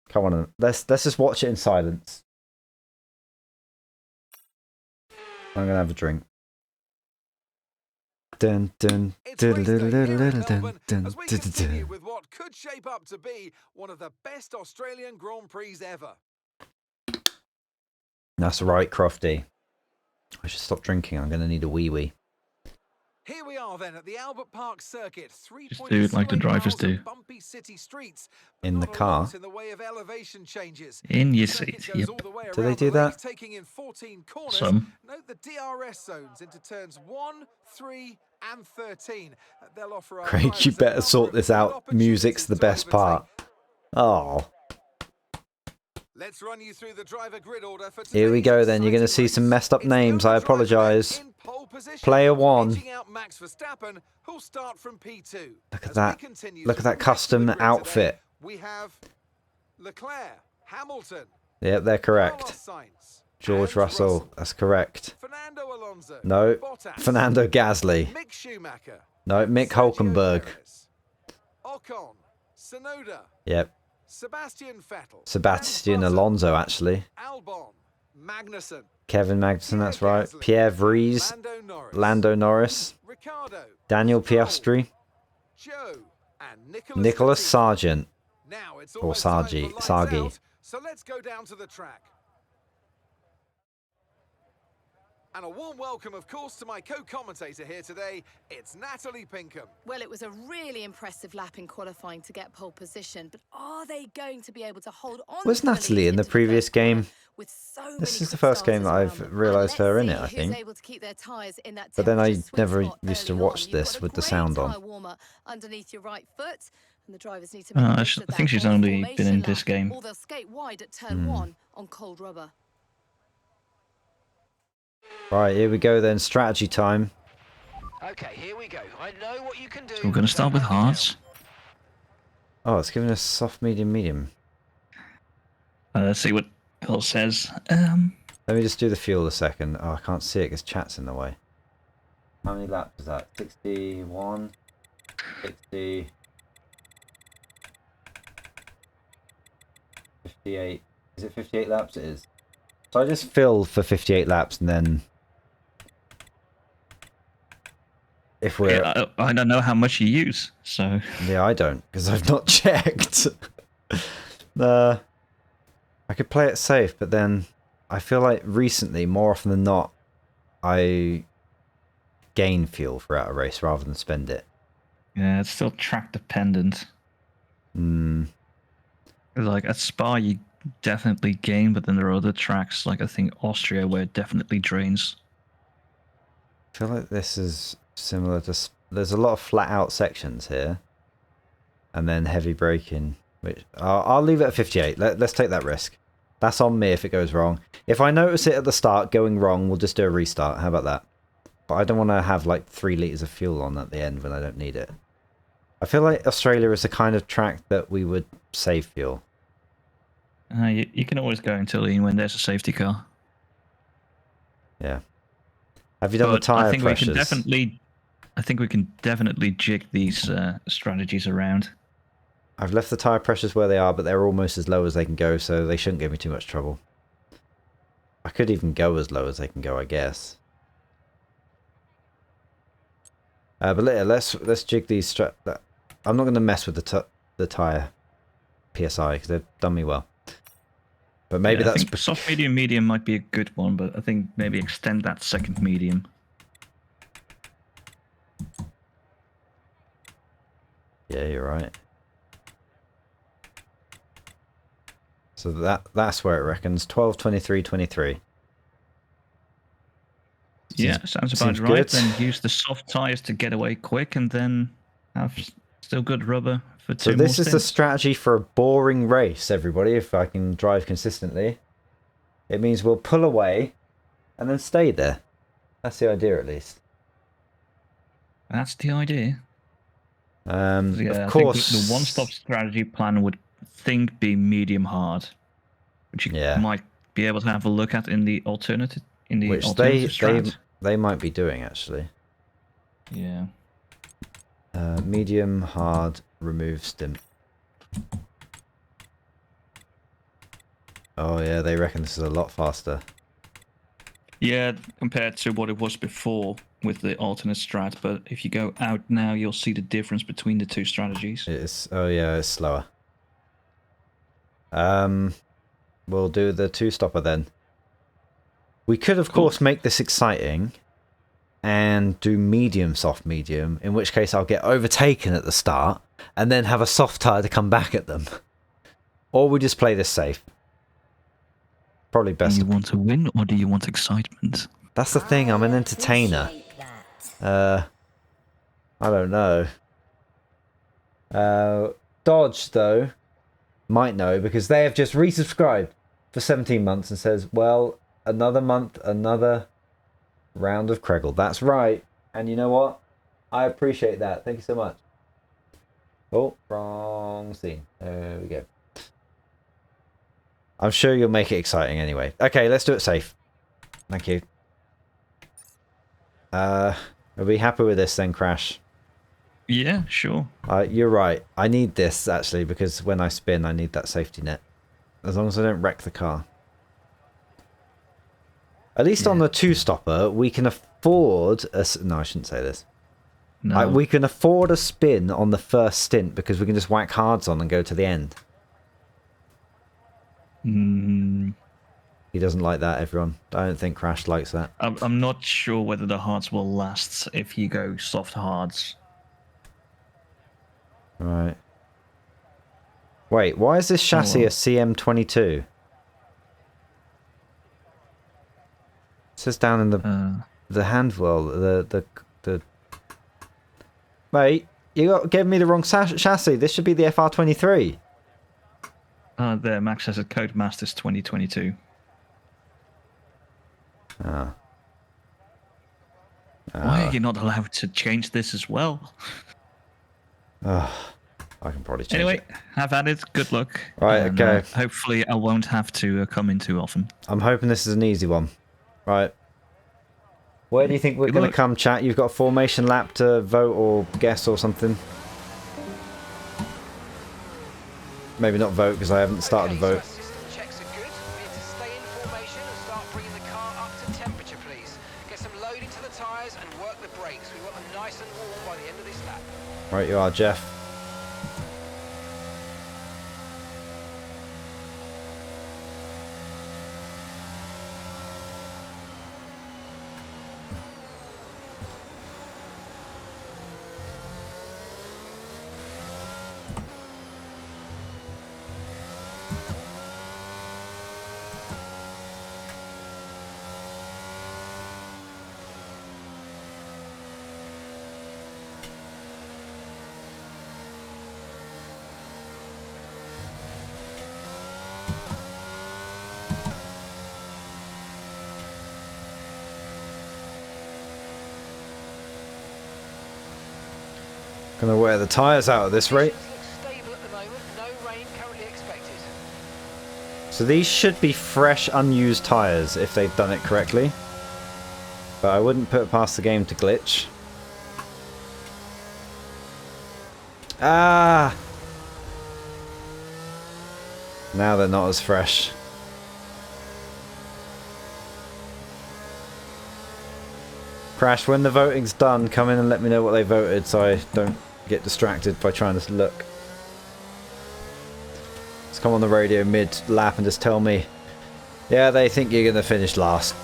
Come on, let's just watch it in silence. I'm gonna have a drink. Dun dun dun dun dun dun dun as we dun continue dun. with what could shape up to be one of the best Australian Grand Prix ever. That's right, Crofty. I should stop drinking. I'm gonna need a wee wee. Here we are then at the Albert Park circuit. Just do it like the drivers do. Bumpy city streets, but In the not a car? lot in the way of elevation changes. In your The circuit seat, goes yep. all the way Do they around do the lake, that? taking in 14 corners. Some. Note the DRS zones into turns 1, 3, and 13. They'll offer our Craig, you drivers a better number sort of this good out. Music's the opportunities to best part. Oh. Let's run you through the driver grid order for Here we today's go then. You're going to exciting see some race. messed up It's the names. owner I driver apologise. in pole position, Player 1. edging out Max Verstappen, who'll start from P2. Look at As that. we continue Look at through that the rest of the custom grid outfit. today, we have Leclerc, Hamilton, Yep, they're correct. Carlos Sainz, George and Russell. That's correct. Fernando Alonso, No. Bottas, Fernando Gasly. Mick Schumacher, No, Mick Sergio Hulkenberg. Perez, Ocon, Tsunoda, Yep. Sebastian Vettel, Sebastian Lance Alonso, actually. Albon, Magnussen, Kevin Magnussen, that's Pierre right. Gasly, Pierre Vries. Lando Norris, Lando Norris. Ricciardo, Daniel Stroll, Piastri. Joe, and Nicholas Latifi. Sargent. Now it's Or almost time for Sargi. lights Sargi. out, so let's go down to the track. And a warm welcome, of course, to my co-commentator here today. It's Natalie Pinkham. Well, it was a really impressive lap in qualifying to get pole position, but are they going to be able to hold on? Was to the Natalie lead in the into previous first corner game? with so This many is the quick first game that starters I've around them? realised And her in let's it, I see who's think. able to keep their tyres in that But then I temperature sweet never spot used to early watch on. this You've got with a the great sound on. tyre warmer underneath your right foot, and the drivers need to make the I most of think that she's on the only been in formation this lap, game. or they'll skate wide at turn 1 on cold rubber. Right, here we go then. Strategy time. Okay, here we go. I know what you can do. So we're going to start with hards. Oh, it's giving us soft, medium, medium. Let's see what it says. Let me just do the fuel a second. Oh, I can't see it because chat's in the way. How many laps is that? 61, 60, 58. Is it 58 laps? It is. So I just fill for 58 laps and then... If we're... Yeah, I don't know how much you use, so... Yeah, I don't, because I've not checked. I could play it safe, but then I feel like recently, more often than not, I gain fuel throughout a race rather than spend it. Yeah, it's still track dependent. Like at Spa, you definitely gain, but then there are other tracks, like I think Austria, where it definitely drains. I feel like this is similar to... There's a lot of flat out sections here. And then heavy braking. Which I'll leave it at 58. Let's take that risk. That's on me if it goes wrong. If I notice it at the start going wrong, we'll just do a restart. How about that? But I don't want to have like 3 litres of fuel on at the end when I don't need it. I feel like Australia is the kind of track that we would save fuel. You can always go until when there's a safety car. Yeah. Have you done the tyre pressures? I think we can definitely jig these strategies around. I've left the tyre pressures where they are, but they're almost as low as they can go, so they shouldn't give me too much trouble. I could even go as low as they can go, I guess. But later, let's jig these. I'm not going to mess with the tyre PSI because they've done me well. But maybe I that's think soft medium might be a good one, but I think maybe extend that second medium. Yeah, you're right. So that's where it reckons 12, 23, 23. Yeah, sounds about seems right. good. Then use the soft tires to get away quick, and then have still good rubber for 2 So more this is the stints. strategy for a boring race, everybody. If I can drive consistently, it means we'll pull away and then stay there. That's the idea, at least. That's the idea. Yeah, I of course. think the one-stop strategy plan would be medium hard, which you might be able to have a look at in the alternative strat. they might be doing actually. Yeah. Medium hard remove stint. Oh yeah, they reckon this is a lot faster. Yeah, compared to what it was before with the alternate strat, but if you go out now, you'll see the difference between the two strategies. Oh yeah, it's slower. We'll do the 2-stopper then. We could, of course, make this exciting and do medium, soft, medium, in which case I'll get overtaken at the start and then have a soft tyre to come back at them. Or we just play this safe. Probably best. Do you want to win or do you want excitement? That's the thing, I'm an entertainer. I don't know. Dodge, though, might know because they have just resubscribed for 17 months and says, well, another month, another round of Kregel. That's right. And you know what? I appreciate that. Thank you so much. Oh, wrong scene. There we go. I'm sure you'll make it exciting anyway. Okay, let's do it safe. Thank you. Are we happy with this then, Crash? Yeah, sure. You're right. I need this, actually, because when I spin, I need that safety net. As long as I don't wreck the car. At least on the 2-stopper, we can afford... No, I shouldn't say this. No. We can afford a spin on the first stint because we can just whack hards on and go to the end. You He doesn't like that, everyone. I don't think Crash likes that. I'm not sure whether the hards will last if you go soft hards. Right. Wait, why is this chassis a CM22? It says down in the handwell, the Mate, you gave me the wrong chassis. This should be the FR23. There, Max says it Codemasters 2022. Ah. Why are you not allowed to change this as well? I can probably change Anyway, it. have at it. Good luck. Right, and, okay. Hopefully I won't have to come in too often. I'm hoping this is an easy one. Right. Where do you think we're going to come, chat? You've got a formation lap to vote or guess or something? Maybe not vote because I haven't started the vote. So system checks are good. We need to stay in formation and start bringing the car up to temperature, please. Get some load into the tyres and work the brakes. We want them nice and warm by the end of this lap. Right, you are, Jeff. Gonna wear the tyres out at this rate. Stable at the moment. No rain currently expected. So these should be fresh, unused tyres if they've done it correctly. But I wouldn't put it past the game to glitch. Ah! Now they're not as fresh. Crash, when the voting's done, come in and let me know what they voted so I don't get distracted by trying to look. Just come on the radio mid-lap and just tell me, yeah, they think you're going to finish last.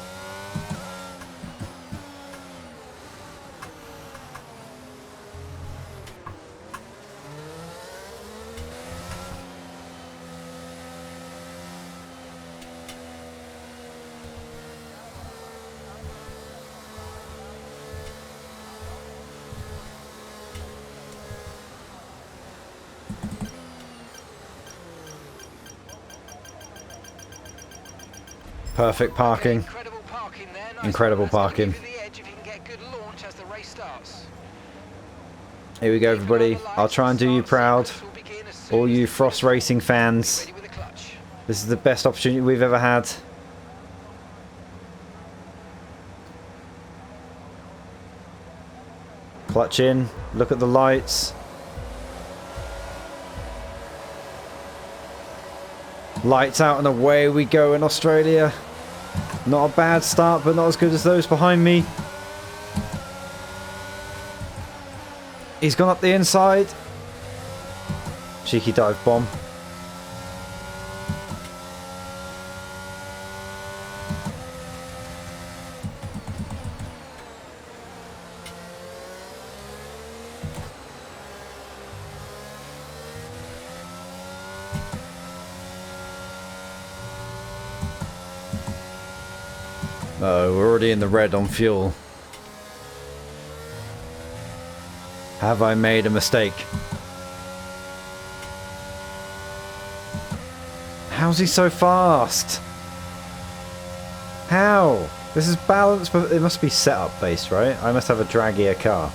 Perfect parking. Incredible parking there. Nice Incredible one. That's gonna parking. give you the edge if you can get good launch as the race starts. Here we go, everybody. I'll try and do you proud. All you Frost Racing fans. Ready with the clutch. This is the best opportunity we've ever had. Clutch in. Look at the lights. Lights out and away we go in Australia. Not a bad start, but not as good as those behind me. He's gone up the inside. Cheeky dive bomb. Oh, we're already in the red on fuel. Have I made a mistake? How's he so fast? How? This is balanced, but it must be setup based, right? I must have a draggier car.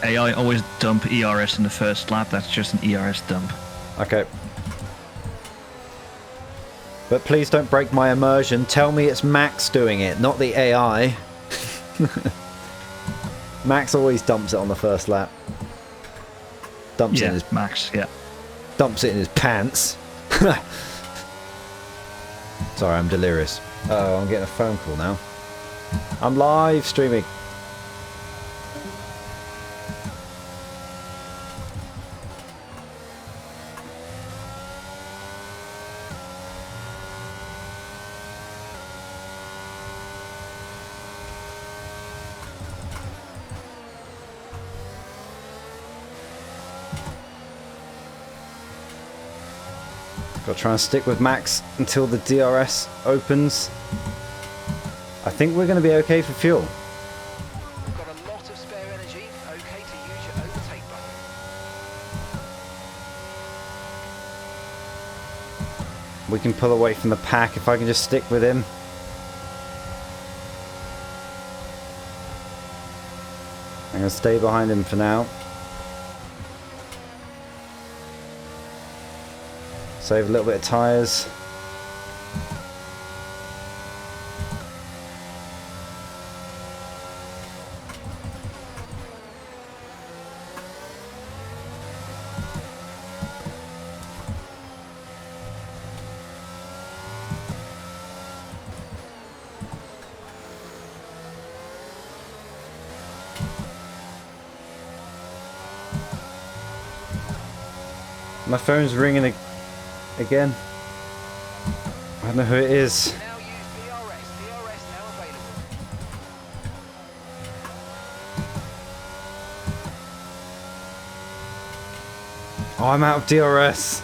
AI always dump ERS in the first lap. That's just an ERS dump. Okay. But please don't break my immersion. Tell me it's Max doing it, not the AI. Max always dumps it on the first lap. Dumps it in his Max, yeah. Dumps it in his pants. Sorry, I'm delirious. Oh, I'm getting a phone call now. I'm live streaming. Got to try and stick with max until the DRS opens. I think we're going to be okay for fuel. We've got a lot of spare energy. Okay to use your overtake button. We can pull away from the pack if I can just stick with him. I'm going to stay behind him for now. Save a little bit of tyres. My phone's ringing again. I don't know who it is. Now use DRS. DRS now available. Oh, I'm out of DRS.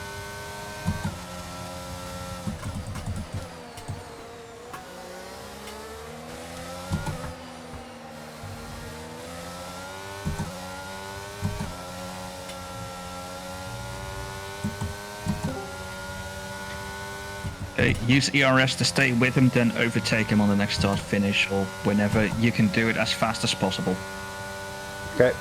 Use ERS to stay with him, then overtake him on the next start finish, or whenever you can do it as fast as possible. Okay.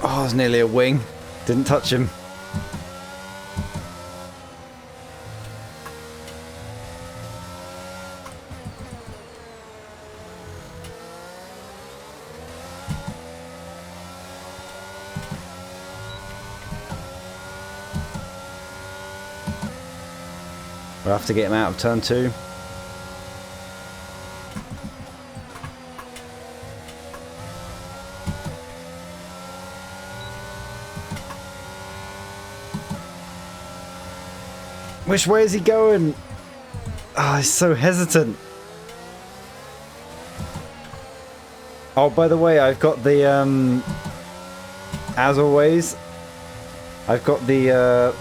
Oh, it was nearly a wing. Didn't touch him. We'll have to get him out of turn 2. Which way is he going? Oh, he's so hesitant. Oh, by the way, I've got the, as always, I've got the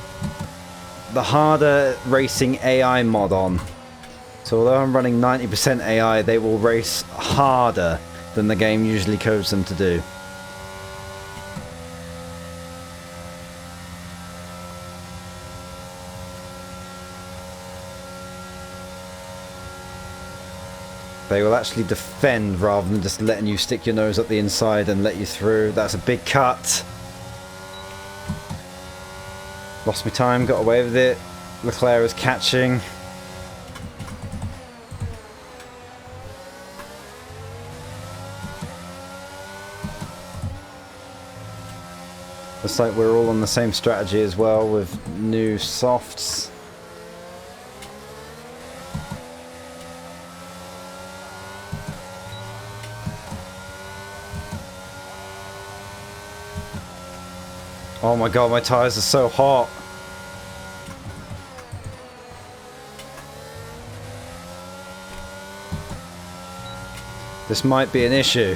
harder racing AI mod on. So although I'm running 90% AI, they will race harder than the game usually codes them to do. They will actually defend rather than just letting you stick your nose up the inside and let you through. That's a big cut. Lost my time, got away with it. Leclerc was catching. Looks like we're all on the same strategy as well with new softs. Oh my god, my tyres are so hot. This might be an issue.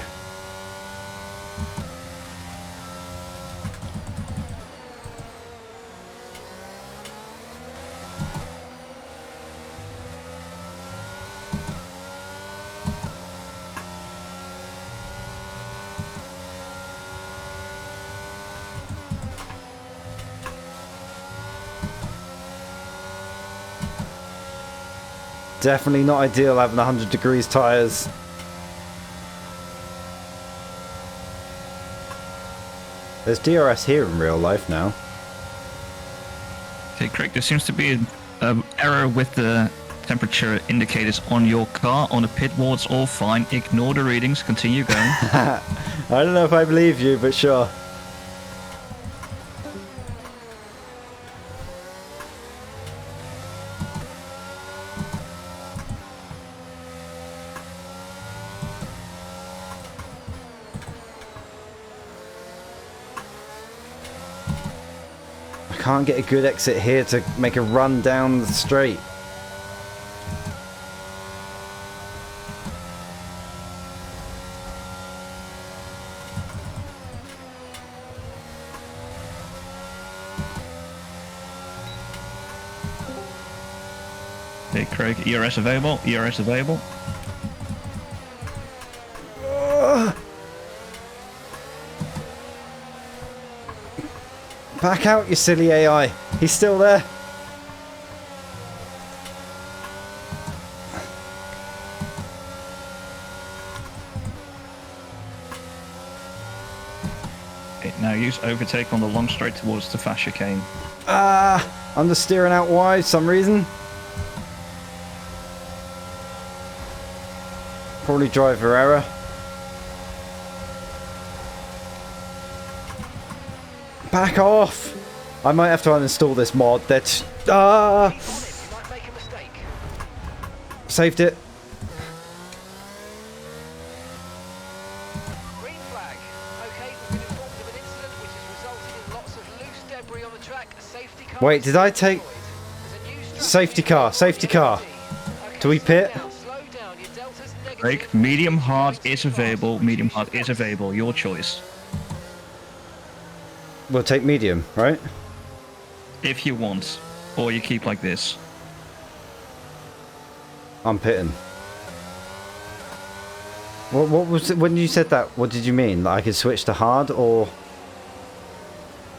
Definitely not ideal having 100 degrees tyres. There's DRS here in real life now. Okay, Craig, there seems to be an error with the temperature indicators on your car. On the pit wall, it's all fine. Ignore the readings, continue going. I don't know if I believe you, but sure. can't get a good exit here to make a run down the straight. Hey Craig, ERS available, ERS available. Back out, you silly AI. He's still there. Okay, now use overtake on the long straight towards the fast chicane. I'm just steering out wide for some reason. Probably driver error. Back off! I might have to uninstall this mod. That's saved it. Green flag. Okay, we've been informed of an incident which has resulted in lots of loose debris on the track. A safety car. Wait, did I take There's a new structure safety car? Safety car. Do we pit? Slow down. Your delta's negative. Craig, medium hard is available, medium hard is available, your choice. We'll take medium, right? If you want, or you keep like this. I'm pitting. What was it when you said that? What did you mean? That I could switch to hard, or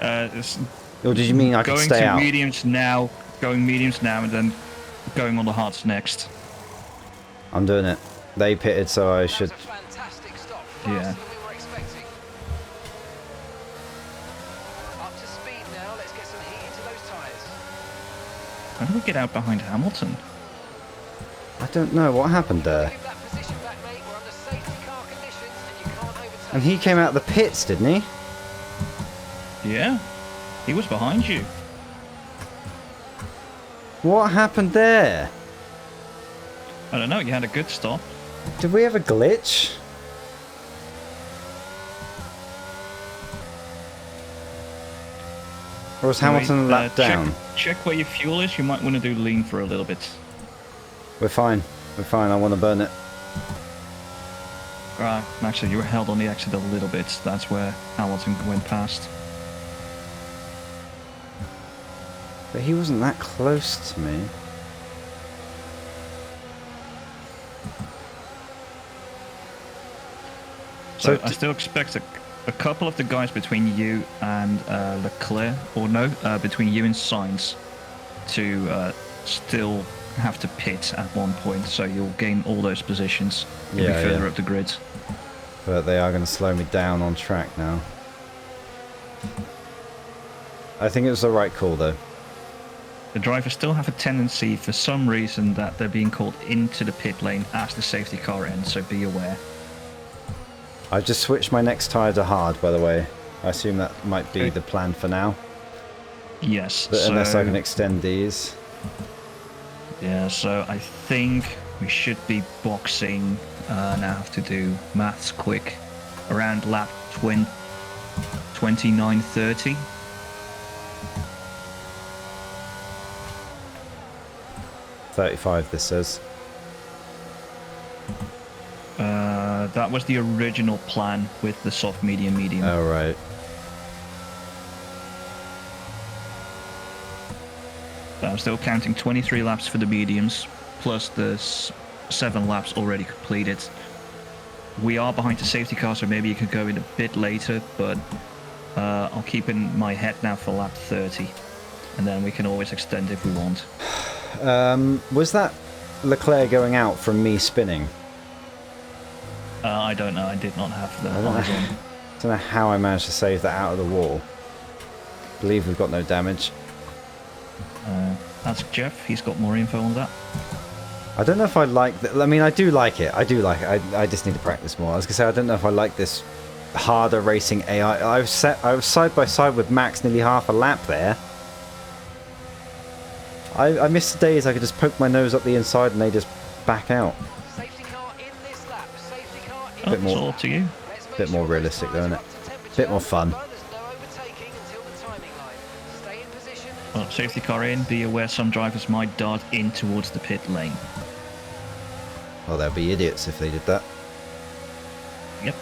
It's did you mean I could going stay to out? mediums now, and then going on the hards next. I'm doing it. They pitted, so I should. That's a fantastic stop. Yeah. Faster than we were expecting. Up to speed now. Let's get some heat into those tyres. How do we get out behind Hamilton? I don't know what happened there. Give that position back, mate. We're under safety car conditions, and you can't overtake. And he came out of the pits, didn't he? Yeah, he was behind you. What happened there? I don't know, you had a good stop. Did we have a glitch? Or was Hamilton lapped down? Check where your fuel is, you might want to do lean for a little bit. We're fine. We're fine. I want to burn it. Right, actually you were held on the exit a little bit, that's where Hamilton went past. But he wasn't that close to me. So So I still expect a couple of the guys between you and Leclerc, or no, between you and Sainz, to still have to pit at one point, so you'll gain all those positions. You'll be further up the grid. But they are going to slow me down on track now. I think it was the right call, though. The drivers still have a tendency, for some reason, that they're being called into the pit lane as the safety car ends, so be aware. I've just switched my next tyre to hard, by the way. I assume that might be the plan for now. Yes. But so, unless I can extend these. Yeah, so I think we should be boxing, now have to do maths quick, around lap 29:30. .35 this says. That was the original plan with the soft, medium, medium. Oh, right. I'm still counting 23 laps for the mediums, plus the 7 laps already completed. We are behind the safety car, so maybe you could go in a bit later, but I'll keep in my head now for lap 30, and then we can always extend if we want. Was that Leclerc going out from me spinning? I don't know, I did not have the I don't eyes on. know how I managed to save that out of the wall. Believe we've got no damage. Ask Jeff, he's got more info on that. I don't know if I like that. I mean, I do like it. I do like it. I just need to practice more. I was gonna say I don't know if I like this harder racing AI. I was side by side with Max nearly half a lap there. I miss the days I could just poke my nose up the inside and they just back out. Safety car in this lap. Safety car in Oh, Bit more- it's all up to you. Let's make Bit more sure those realistic, tyres though, are isn't up it? to temperature. Bit more fun. There's no overtaking until the timing line. Stay in position Well, safety car in. Be aware some drivers might dart in towards the pit lane. Oh, they'll be idiots if they did that. Yep.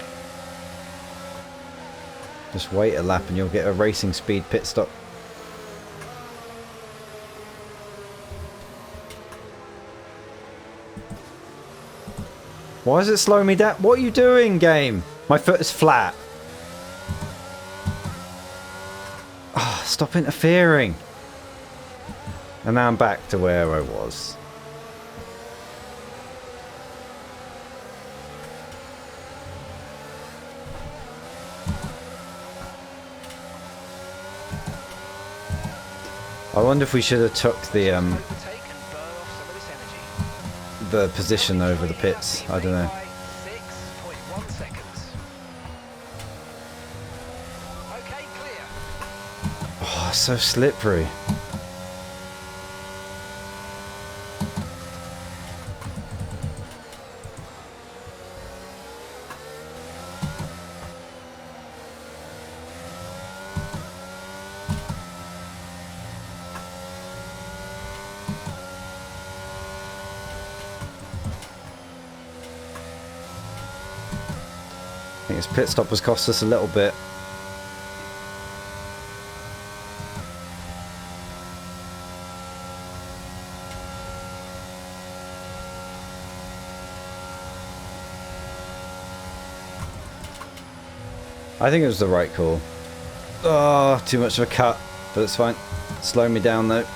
Just wait a lap and you'll get a racing speed pit stop. Why is it slowing me down? What are you doing, game? My foot is flat. Oh, stop interfering. And now I'm back to where I was. I wonder if we should have took the position over the pits. I don't know. 6.1 seconds. Okay, clear. Oh, so slippery. I think this pit stop has cost us a little bit. I think it was the right call. Oh, too much of a cut, but it's fine. Slow me down though.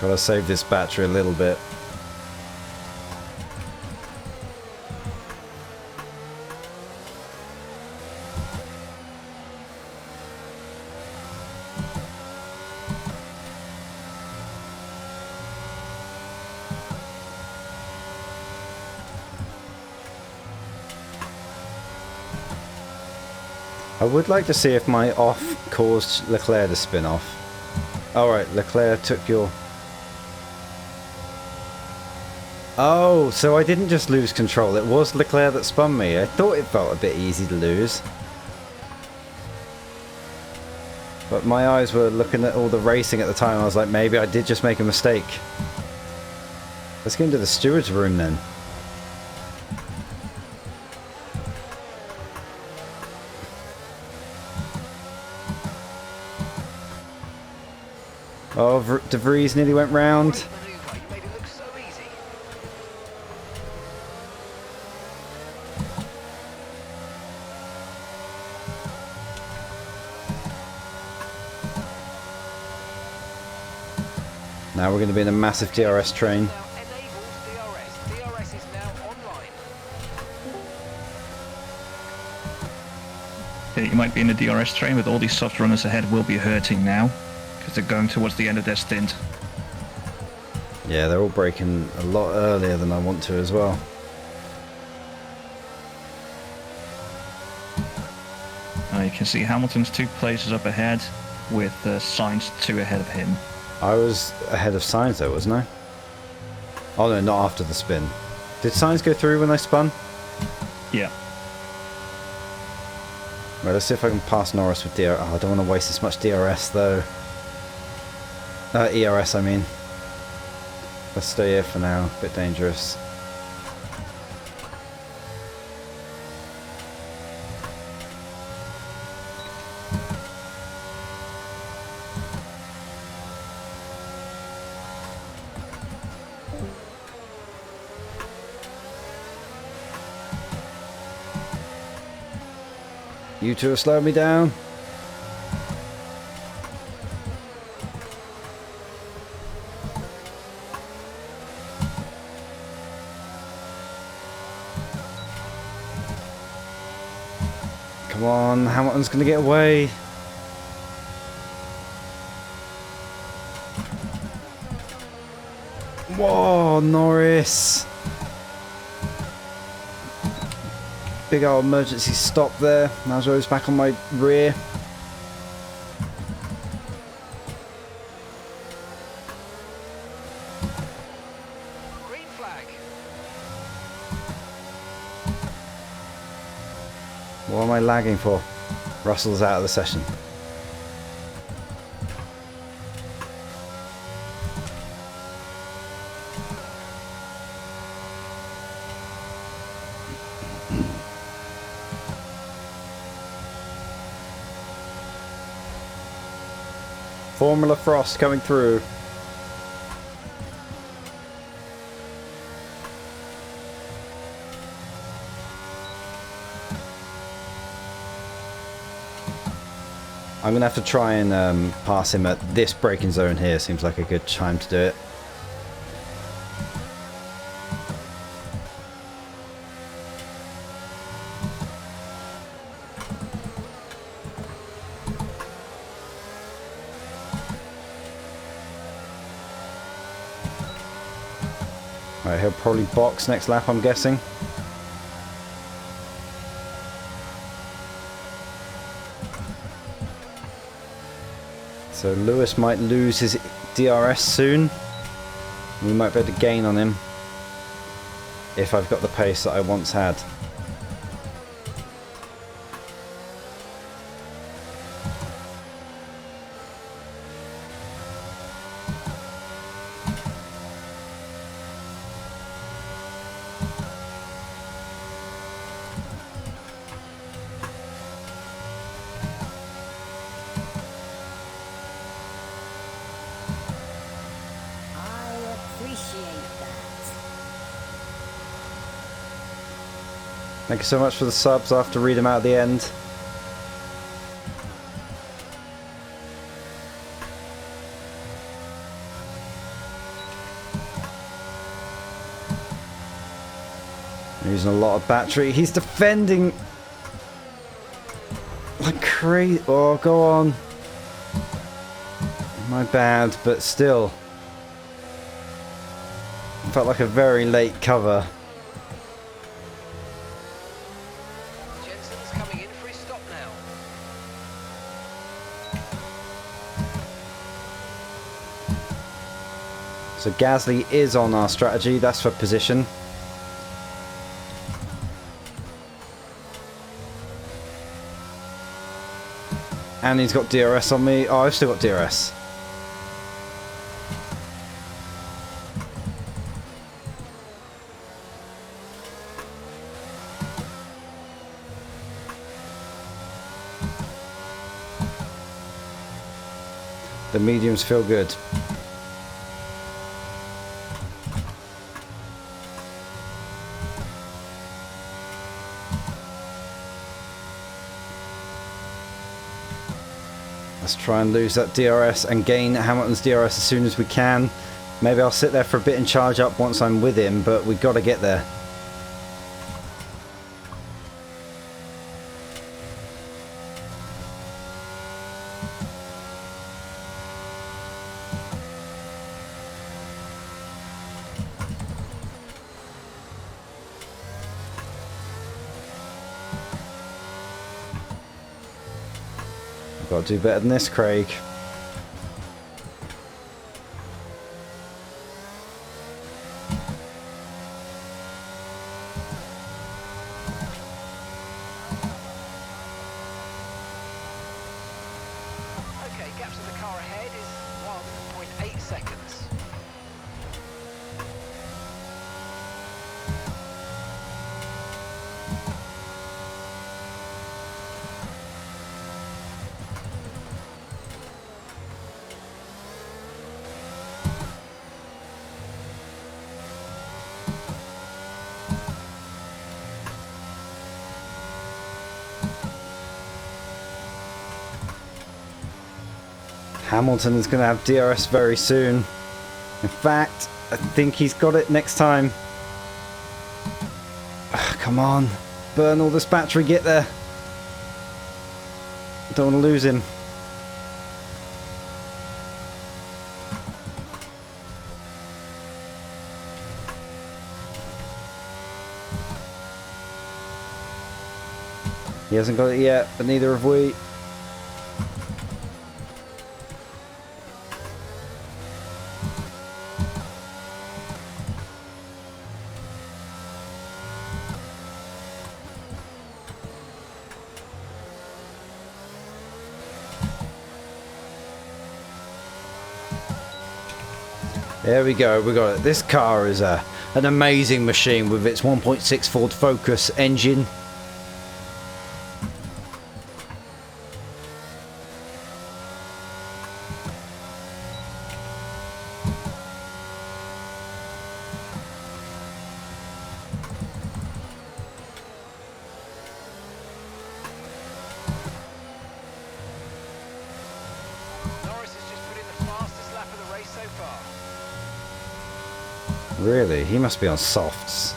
Gotta save this battery a little bit. I would like to see if my off caused Leclerc to spin off. Alright, Leclerc took your... Oh, so I didn't just lose control, it was Leclerc that spun me. I thought it felt a bit easy to lose. But my eyes were looking at all the racing at the time, I was like, maybe I did just make a mistake. Let's get into the steward's room then. Oh, De Vries nearly went round. Now we're going to be in a massive DRS train. DRS is now online. Yeah, you might be in a DRS train, but all these soft runners ahead will be hurting now, because they're going towards the end of their stint. Yeah, they're all braking a lot earlier than I want to as well. You can see Hamilton's 2 places up ahead, with Sainz 2 ahead of him. I was ahead of Sainz though, wasn't I? Oh no, not after the spin. Did Sainz go through when I spun? Yeah. Right, let's see if I can pass Norris with DRS. Oh, I don't want to waste this much DRS though. ERS, I mean. Let's stay here for now. A bit dangerous. You two are slowing me down. Come on, Hamilton's going to get away. Whoa, Norris. Big old emergency stop there. Now he's back on my rear. Green flag. What am I lagging for? Russell's out of the session. Formula Frost coming through. I'm going to have to try and pass him at this braking zone here. Seems like a good time to do it. Right, he'll probably box next lap, I'm guessing. So Lewis might lose his DRS soon. We might be able to gain on him if I've got the pace that I once had. Thank you so much for the subs. I'll have to read them out at the end. I'm using a lot of battery. He's defending like crazy. Oh, go on. My bad, but still. Felt like a very late cover. So Gasly is on our strategy, that's for position. And he's got DRS on me. Oh, I've still got DRS. The mediums feel good. Let's try and lose that DRS and gain Hamilton's DRS as soon as we can. Maybe I'll sit there for a bit and charge up once I'm with him, but we've got to get there. Got to do better than this, Craig. Okay, gap to the car ahead is 1.8 seconds. Hamilton is going to have DRS very soon. In fact, I think he's got it next time. Come on. Burn all this battery, get there. Don't want to lose him. He hasn't got it yet, but neither have we. There we go, we got it. This car is an amazing machine with its 1.6 Ford Focus engine. Really? He must be on softs.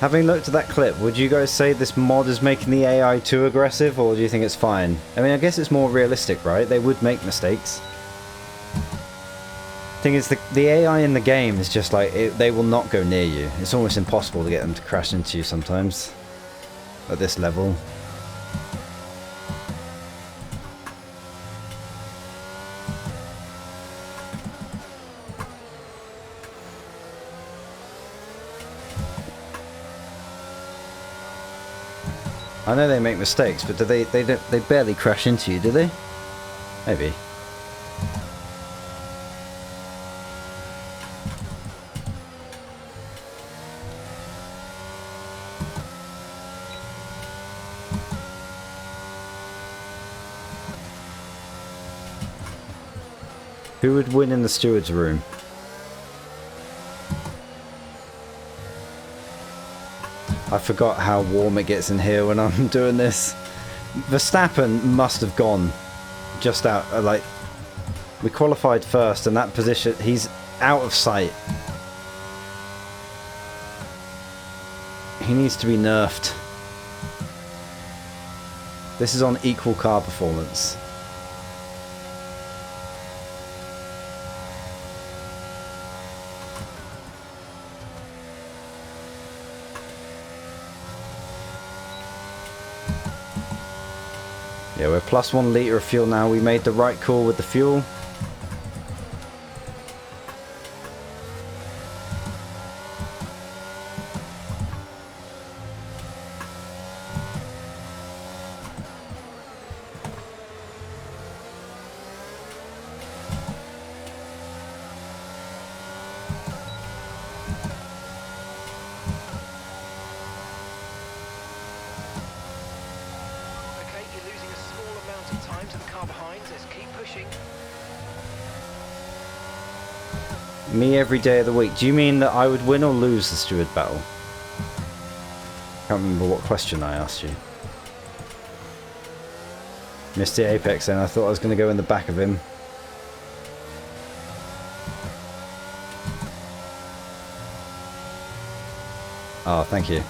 Having looked at that clip, would you guys say this mod is making the AI too aggressive, or do you think it's fine? I mean, I guess it's more realistic, right? They would make mistakes. Thing is, the AI in the game is just like, they will not go near you. It's almost impossible to get them to crash into you sometimes. At this level. I know they make mistakes, but do they barely crash into you, do they? Maybe. Who would win in the steward's room? I forgot how warm it gets in here when I'm doing this. Verstappen must have gone just out, like, we qualified first and that position, he's out of sight. He needs to be nerfed. This is on equal car performance. Yeah, we're plus 1 litre of fuel now. We made the right call with the fuel. Me every day of the week. Do you mean that I would win or lose the steward battle? Can't remember what question I asked you. Missed the apex then. I thought I was going to go in the back of him. Oh, thank you.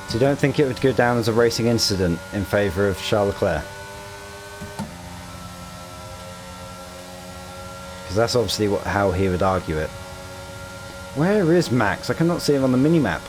So you don't think it would go down as a racing incident in favour of Charles Leclerc? Because that's obviously how he would argue it. Where is Max? I cannot see him on the minimap.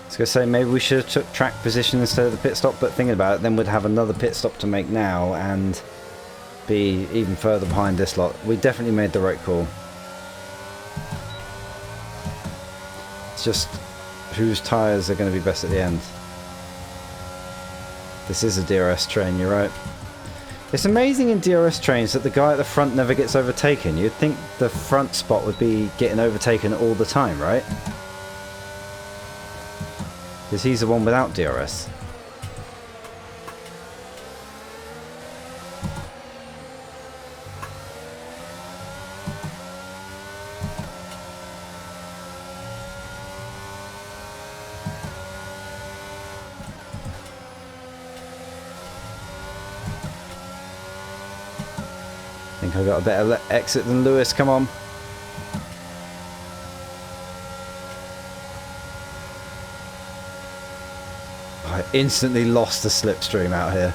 I was going to say, maybe we should have took track position instead of the pit stop, but thinking about it, then we'd have another pit stop to make now and be even further behind this lot. We definitely made the right call. It's just whose tyres are going to be best at the end. This is a DRS train, you're right. It's amazing in DRS trains that the guy at the front never gets overtaken. You'd think the front spot would be getting overtaken all the time, right? Because he's the one without DRS. I think I got a better exit than Lewis. Come on. I instantly lost the slipstream out here.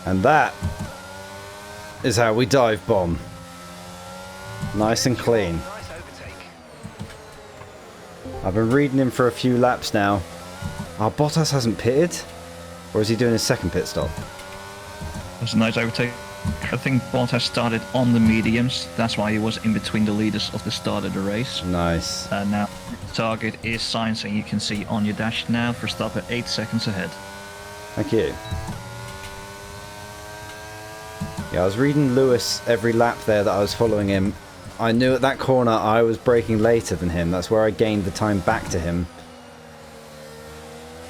And that is how we dive bomb. Nice and clean. Nice overtake. I've been reading him for a few laps now. Oh, Bottas hasn't pitted? Or is he doing his second pit stop? That's a nice overtake. I think Bottas started on the mediums. That's why he was in between the leaders of the start of the race. Nice. Now, target is Sainz, and you can see on your dash now, Verstappen 8 seconds ahead. Thank you. Yeah, I was reading Lewis every lap there that I was following him. I knew at that corner I was braking later than him. That's where I gained the time back to him.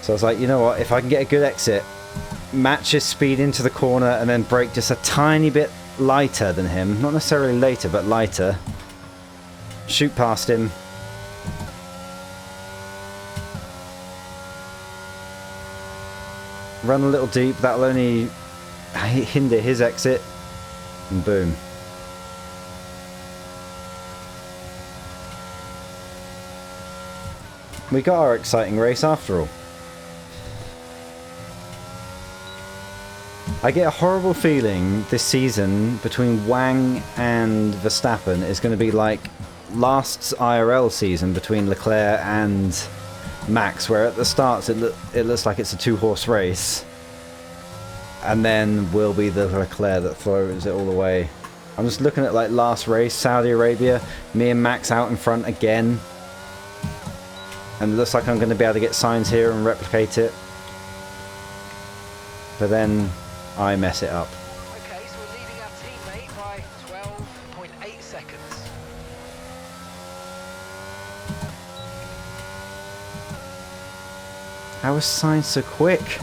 So I was like, you know what, if I can get a good exit, match his speed into the corner and then brake just a tiny bit lighter than him. Not necessarily later, but lighter. Shoot past him. Run a little deep, that'll only hinder his exit. And boom. We got our exciting race after all. I get a horrible feeling this season between Wang and Verstappen is going to be like last IRL season between Leclerc and Max, where at the starts it looks like it's a two-horse race. And then will be the Leclerc that throws it all away. I'm just looking at like last race, Saudi Arabia, me and Max out in front again. And it looks like I'm going to be able to get Sainz here and replicate it. But then I mess it up. Okay, so we're leading our teammate by 12.8 seconds. How is Sainz so quick?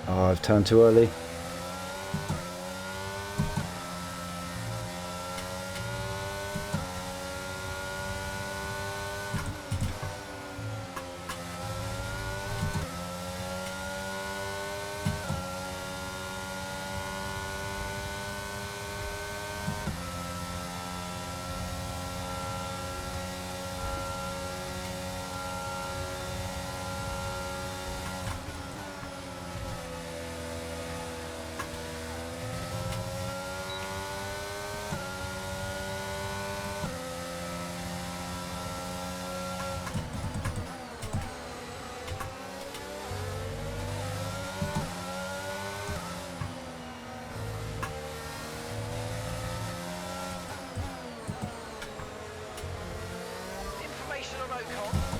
Oh, I've turned too early.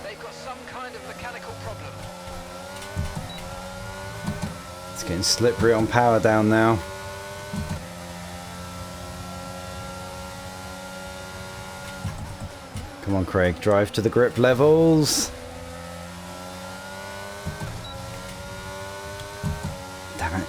They've got some kind of mechanical problem. It's getting slippery on power down now. Come on, Craig, drive to the grip levels. Damn it.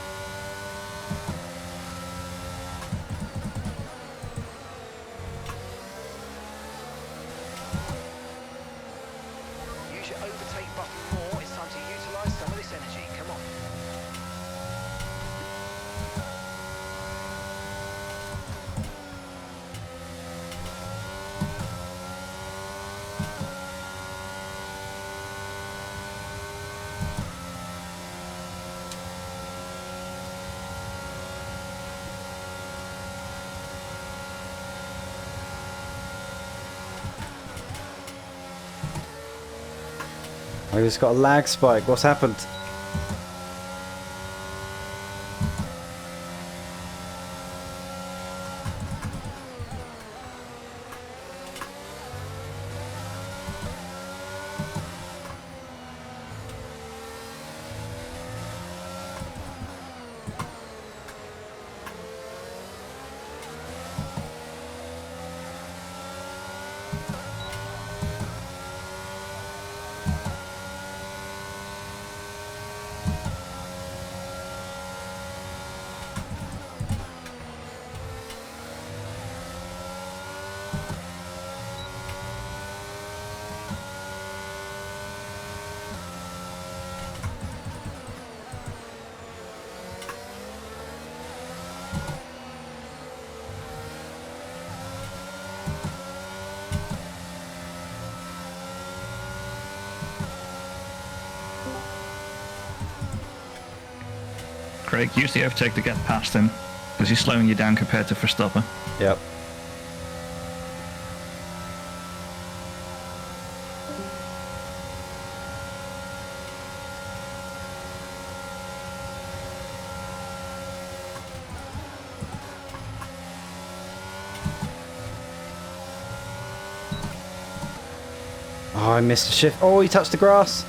Use your overtake button more. It's time to utilize some of this energy. Come on. I just got a lag spike. What's happened? Craig, use the overtake to get past him, because he's slowing you down compared to Verstappen. Yep. Oh, I missed a shift. Oh, he touched the grass.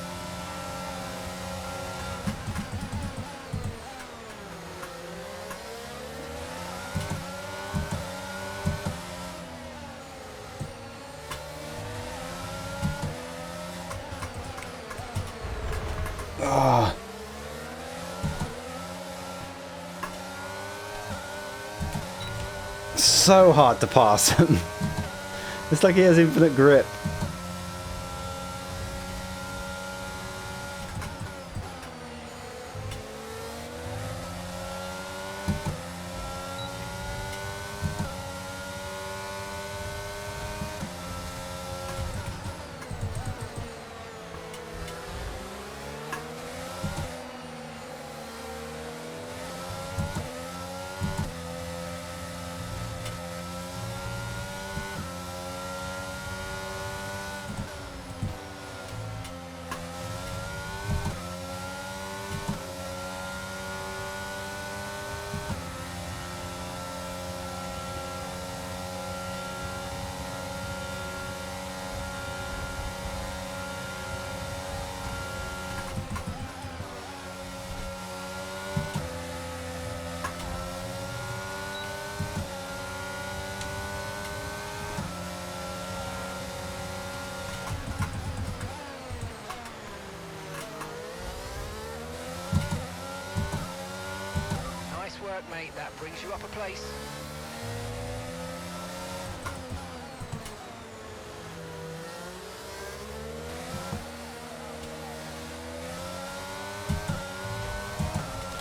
Oh. So hard to pass him. It's like he has infinite grip. Nice work, mate. That brings you up a place.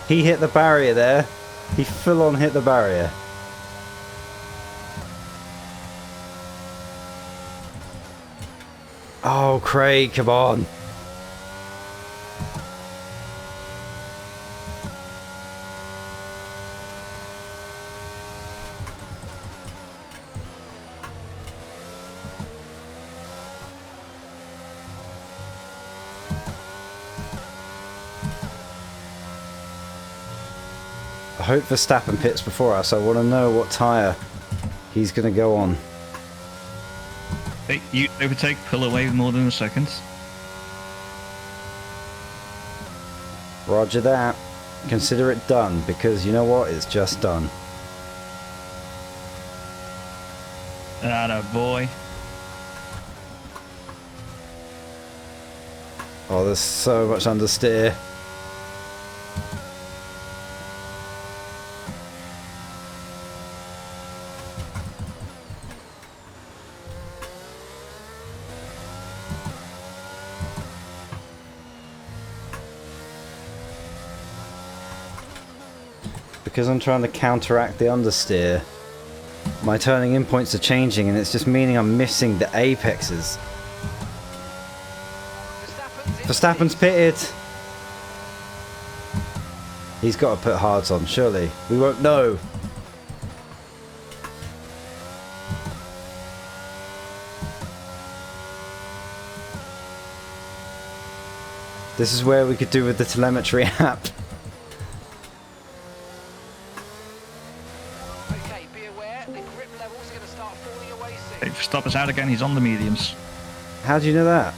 He hit the barrier there. He full on hit the barrier. Oh, Craig, come on. I hope Verstappen pits before us. I want to know what tyre he's going to go on. Hey, you overtake, pull away more than a second. Roger that. Consider it done, because you know what? It's just done. Atta boy. Oh, there's so much understeer. Because I'm trying to counteract the understeer, my turning in points are changing, and it's just meaning I'm missing the apexes. Verstappen's pitted. He's got to put hards on, surely. We won't know. This is where we could do with the telemetry app. Okay, be aware, the grip levels are going to start falling away soon. If Verstappen's out again, he's on the mediums. How do you know that?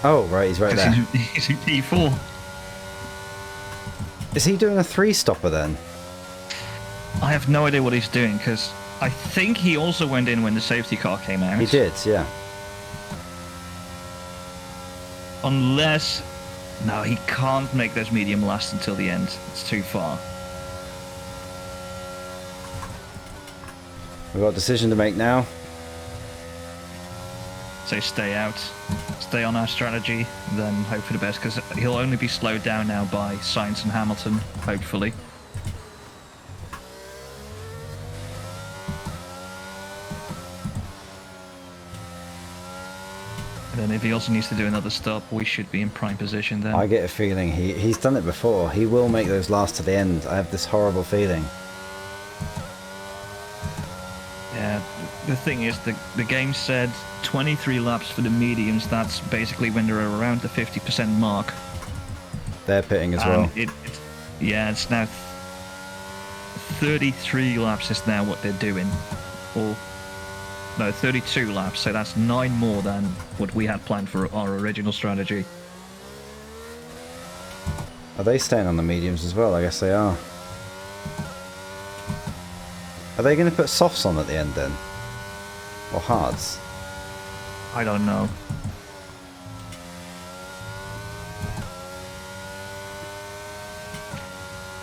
Oh, right, he's right there. He's in P4. Is he doing a 3-stopper then? I have no idea what he's doing, because I think he also went in when the safety car came out. He did, yeah. Unless... No, he can't make those medium last until the end. It's too far. We've got a decision to make now. So stay out. Stay on our strategy, then hope for the best, because he'll only be slowed down now by Sainz and Hamilton, hopefully. And then if he also needs to do another stop, we should be in prime position then. I get a feeling he's done it before. He will make those last to the end. I have this horrible feeling. Yeah, the thing is, the game said 23 laps for the mediums. That's basically when they're around the 50% mark. They're pitting as well. Yeah, it's now 33 laps is now what they're doing. Or, no, 32 laps, so that's 9 more than what we had planned for our original strategy. Are they staying on the mediums as well? I guess they are. Are they going to put softs on at the end then? Or hards? I don't know.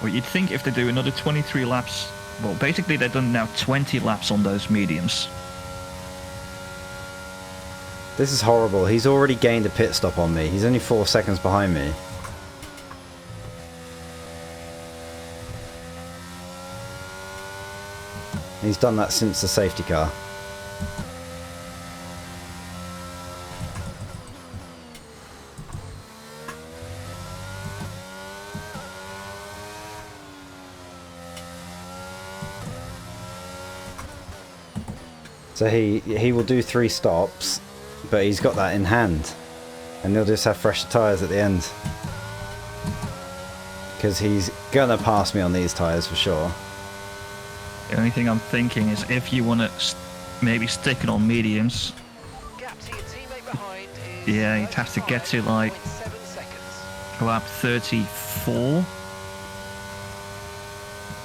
Well, you'd think if they do another 23 laps... Well, basically they've done now 20 laps on those mediums. This is horrible. He's already gained a pit stop on me. He's only 4 seconds behind me. He's done that since the safety car. So he will do 3 stops, but he's got that in hand. And he'll just have fresher tyres at the end. Because he's gonna pass me on these tyres for sure. The only thing I'm thinking is if you want to maybe stick it on mediums, Gap to your teammate behind is yeah, you'd have to get to like 35.7 seconds. lap 34.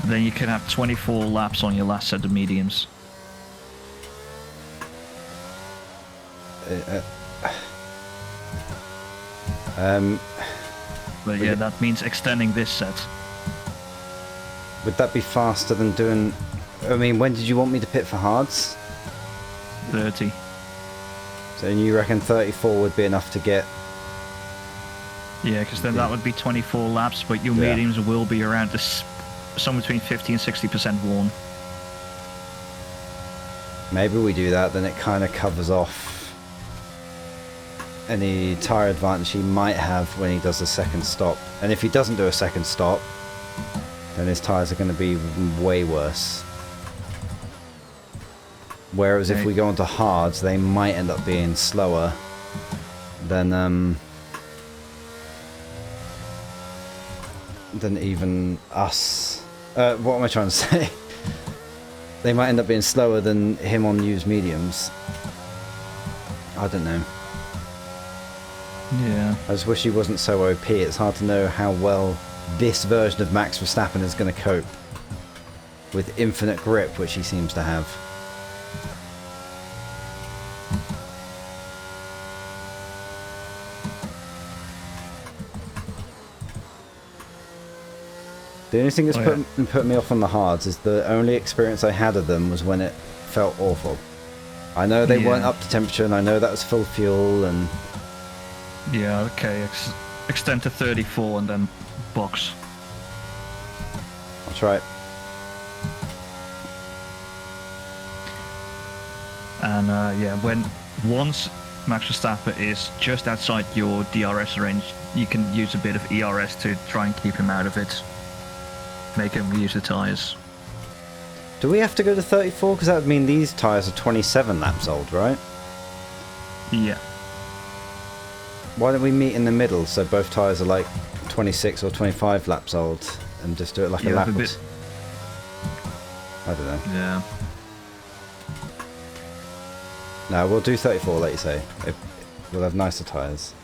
Then you can have 24 laps on your last set of mediums. But yeah, that means extending this set. Would that be faster than doing... I mean, when did you want me to pit for hards? 30. So you reckon 34 would be enough to get... Yeah, because then that would be 24 laps, but your mediums will be around this, somewhere between 50 and 60% worn. Maybe we do that, then it kind of covers off any tyre advantage he might have when he does a second stop. And if he doesn't do a second stop, then his tyres are going to be way worse. Whereas if we go onto hards, they might end up being slower than even us. What am I trying to say? They might end up being slower than him on used mediums. I don't know. Yeah. I just wish he wasn't so OP. It's hard to know how well this version of Max Verstappen is going to cope with infinite grip, which he seems to have. The only thing that's put me off on the hards is the only experience I had of them was when it felt awful. I know they weren't up to temperature, and I know that was full fuel, and... Yeah, okay. Extend to 34 and then box. I'll try it. And yeah, once Max Verstappen is just outside your DRS range, you can use a bit of ERS to try and keep him out of it. Make him use the tyres. Do we have to go to 34? Because that would mean these tyres are 27 laps old, right? Yeah. Why don't we meet in the middle so both tyres are like 26 or 25 laps old and just do it like a lap? I don't know. Yeah. No, we'll do 34, like you say. We'll have nicer tyres.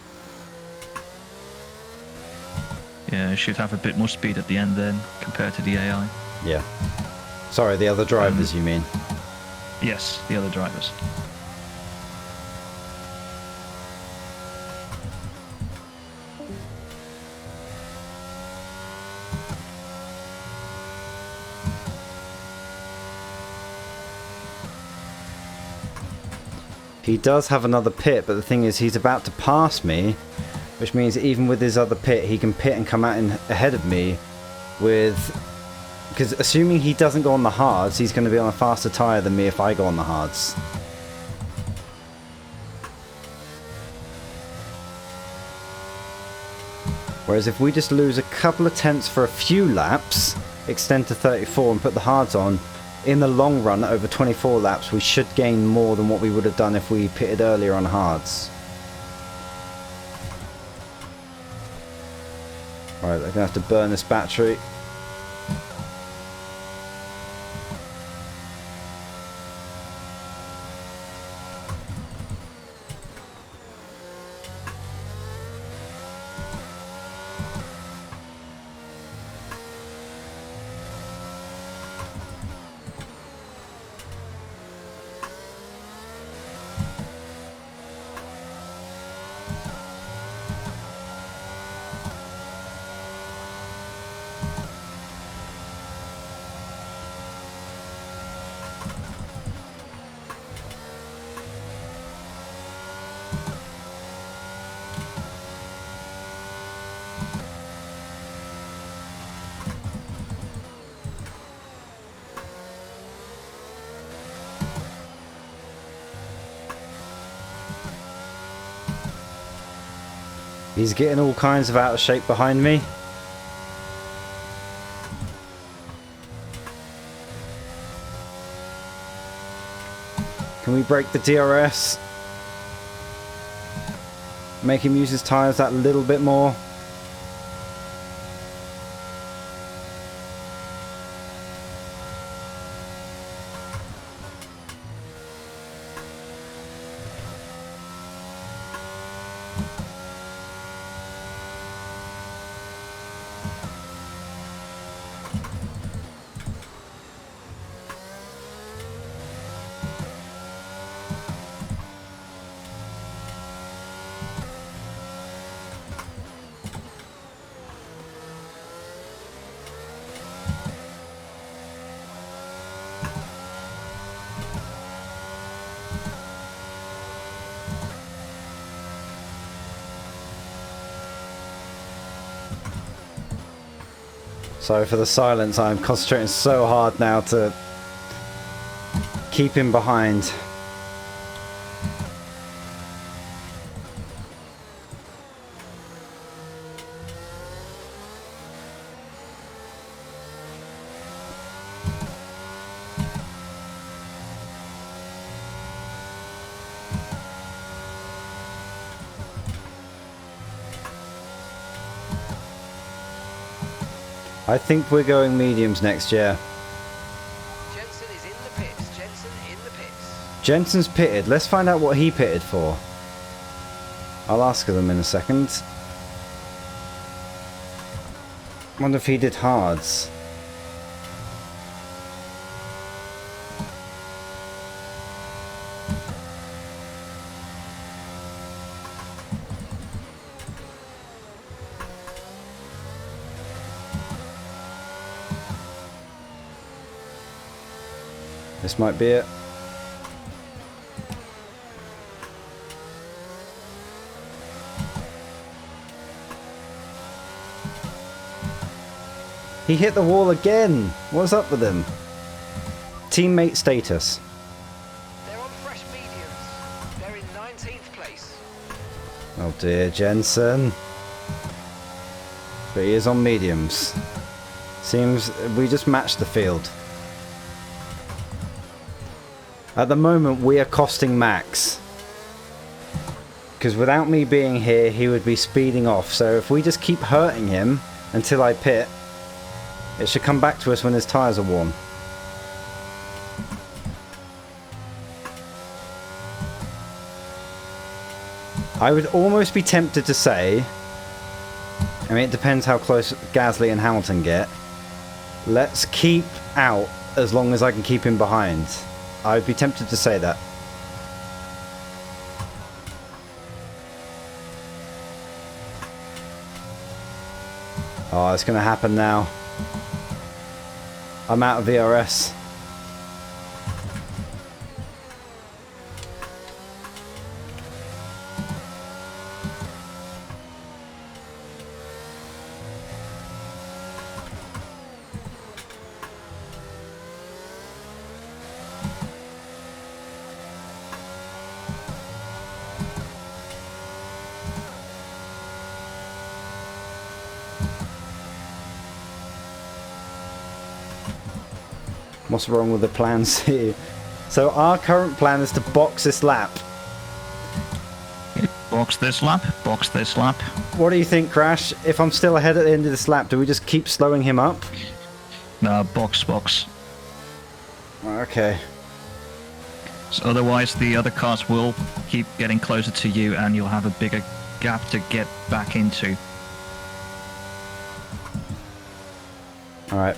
Yeah, it should have a bit more speed at the end then, compared to the AI. Yeah. Sorry, the other drivers, you mean? Yes, the other drivers. He does have another pit, but the thing is he's about to pass me, which means even with his other pit, he can pit and come out ahead of me with... Because assuming he doesn't go on the hards, he's going to be on a faster tyre than me if I go on the hards. Whereas if we just lose a couple of tenths for a few laps, extend to 34 and put the hards on, in the long run, over 24 laps, we should gain more than what we would have done if we pitted earlier on hards. Alright, they're going to have to burn this battery. He's getting all kinds of out of shape behind me. Can we break the DRS? Make him use his tyres that little bit more. Sorry for the silence, I'm concentrating so hard now to keep him behind. I think we're going mediums next year. Jensen is in the pits. Jensen in the pits. Jensen's pitted. Let's find out what he pitted for. I'll ask them in a second. Wonder if he did hards. This might be it. He hit the wall again. What's up with him? Teammate status. They're on fresh mediums. They're in 19th place. Oh dear, Jensen. But he is on mediums. Seems we just matched the field. At the moment, we are costing Max. Because without me being here, he would be speeding off. So if we just keep hurting him until I pit, it should come back to us when his tyres are warm. I would almost be tempted to say, I mean, it depends how close Gasly and Hamilton get. Let's keep out as long as I can keep him behind. I'd be tempted to say that. Oh, it's going to happen now. I'm out of VRS. What's wrong with the plans here? So our current plan is to box this lap. Box this lap, box this lap. What do you think, Crash? If I'm still ahead at the end of this lap, do we just keep slowing him up? No, box. Okay. So otherwise the other cars will keep getting closer to you and you'll have a bigger gap to get back into. Alright.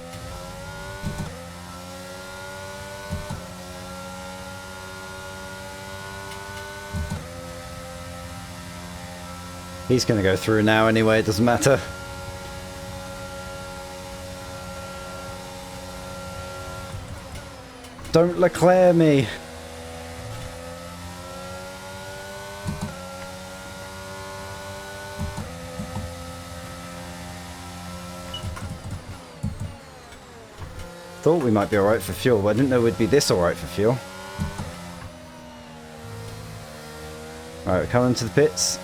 He's going to go through now anyway, it doesn't matter. Don't Leclerc me. Thought we might be alright for fuel, but I didn't know we'd be this alright for fuel. Alright, we're coming to the pits.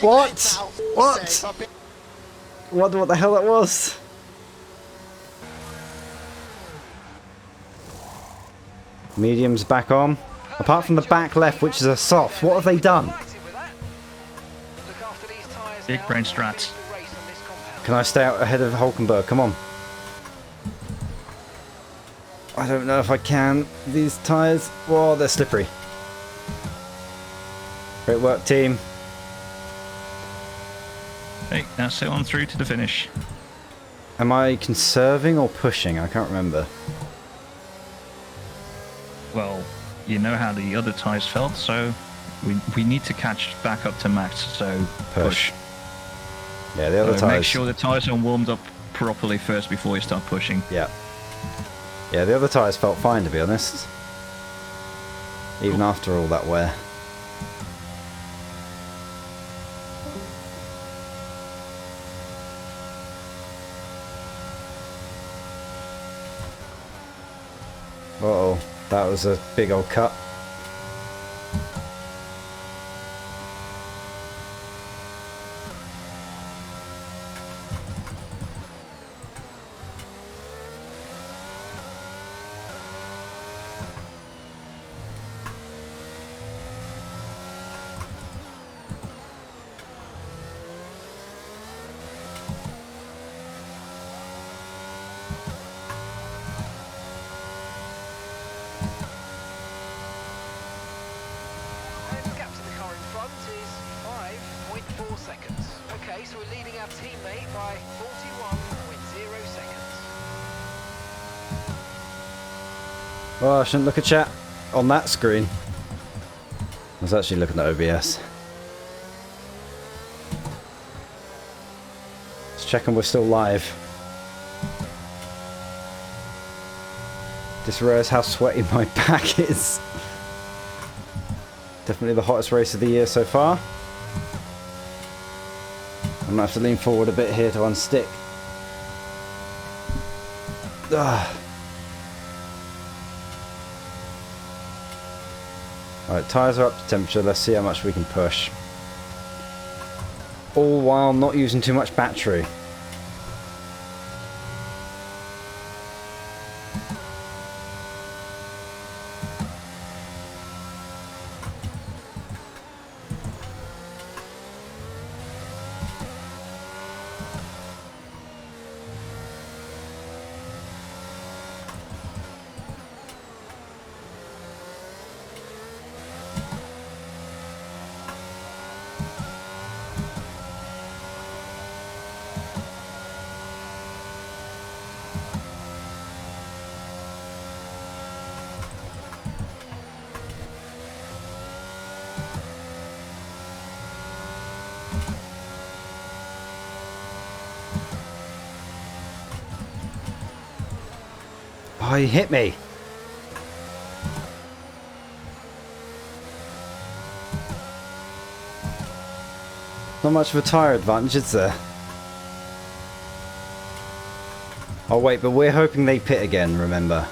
What? What the hell that was? Medium's back on. Apart from the back left, which is a soft, what have they done? Big brain strats. Can I stay out ahead of Hulkenberg? Come on. I don't know if I can. These tyres, whoa, they're slippery. Great work, team. Hey, now sail on through to the finish. Am I conserving or pushing? I can't remember. Well, you know how the other tyres felt, so we need to catch back up to max, so push. Yeah, the other So tyres. make sure the tyres are warmed up properly first before you start pushing. Yeah. Yeah, the other tyres felt fine, to be honest. Even after all that wear. Uh-oh, that was a big old cut. And the gap to the car in front is 5.4 seconds. Okay, so we're leading our teammate by 41.0 seconds. Well, I shouldn't look at chat on that screen. I was actually looking at OBS. Let's check and we're still live. Just realised how sweaty my back is. Definitely the hottest race of the year so far. I'm going to have to lean forward a bit here to unstick. Ugh. Alright, tyres are up to temperature. Let's see how much we can push. all while not using too much battery. Oh, he hit me. Not much of a tyre advantage, is there? Oh wait, but we're hoping they pit again, remember?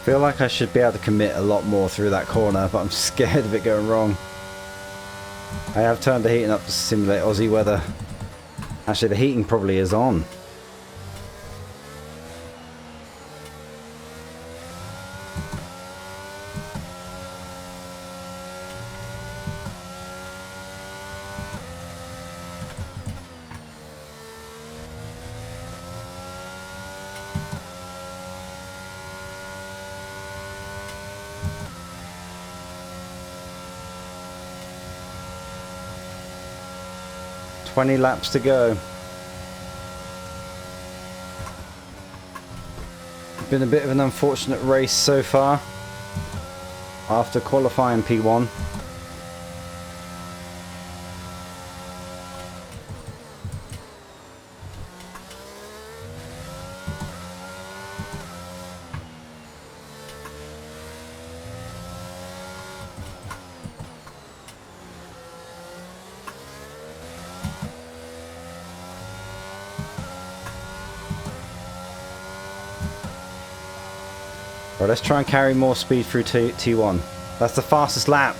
Feel like I should be able to commit a lot more through that corner, but I'm scared of it going wrong. I have turned the heating up to simulate Aussie weather. Actually, the heating probably is on. "20 laps to go." Been a bit of an unfortunate race so far after qualifying P1. Right, let's try and carry more speed through T1. That's the fastest lap.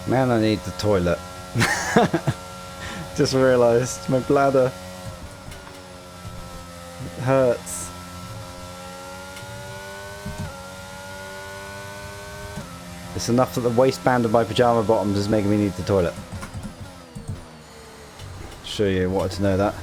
Man, I need the toilet. Just realised my bladder hurts. It's enough that the waistband of my pyjama bottoms is making me need the toilet. Sure you wanted to know that.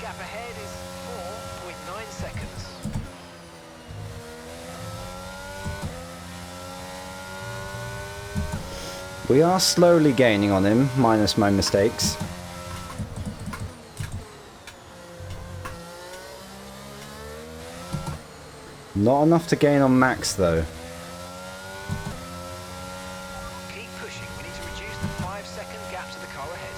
Gap ahead is 4.9 seconds. We are slowly gaining on him, minus my mistakes. Not enough to gain on Max though. Keep pushing. We need to reduce the 5-second gap to the car ahead.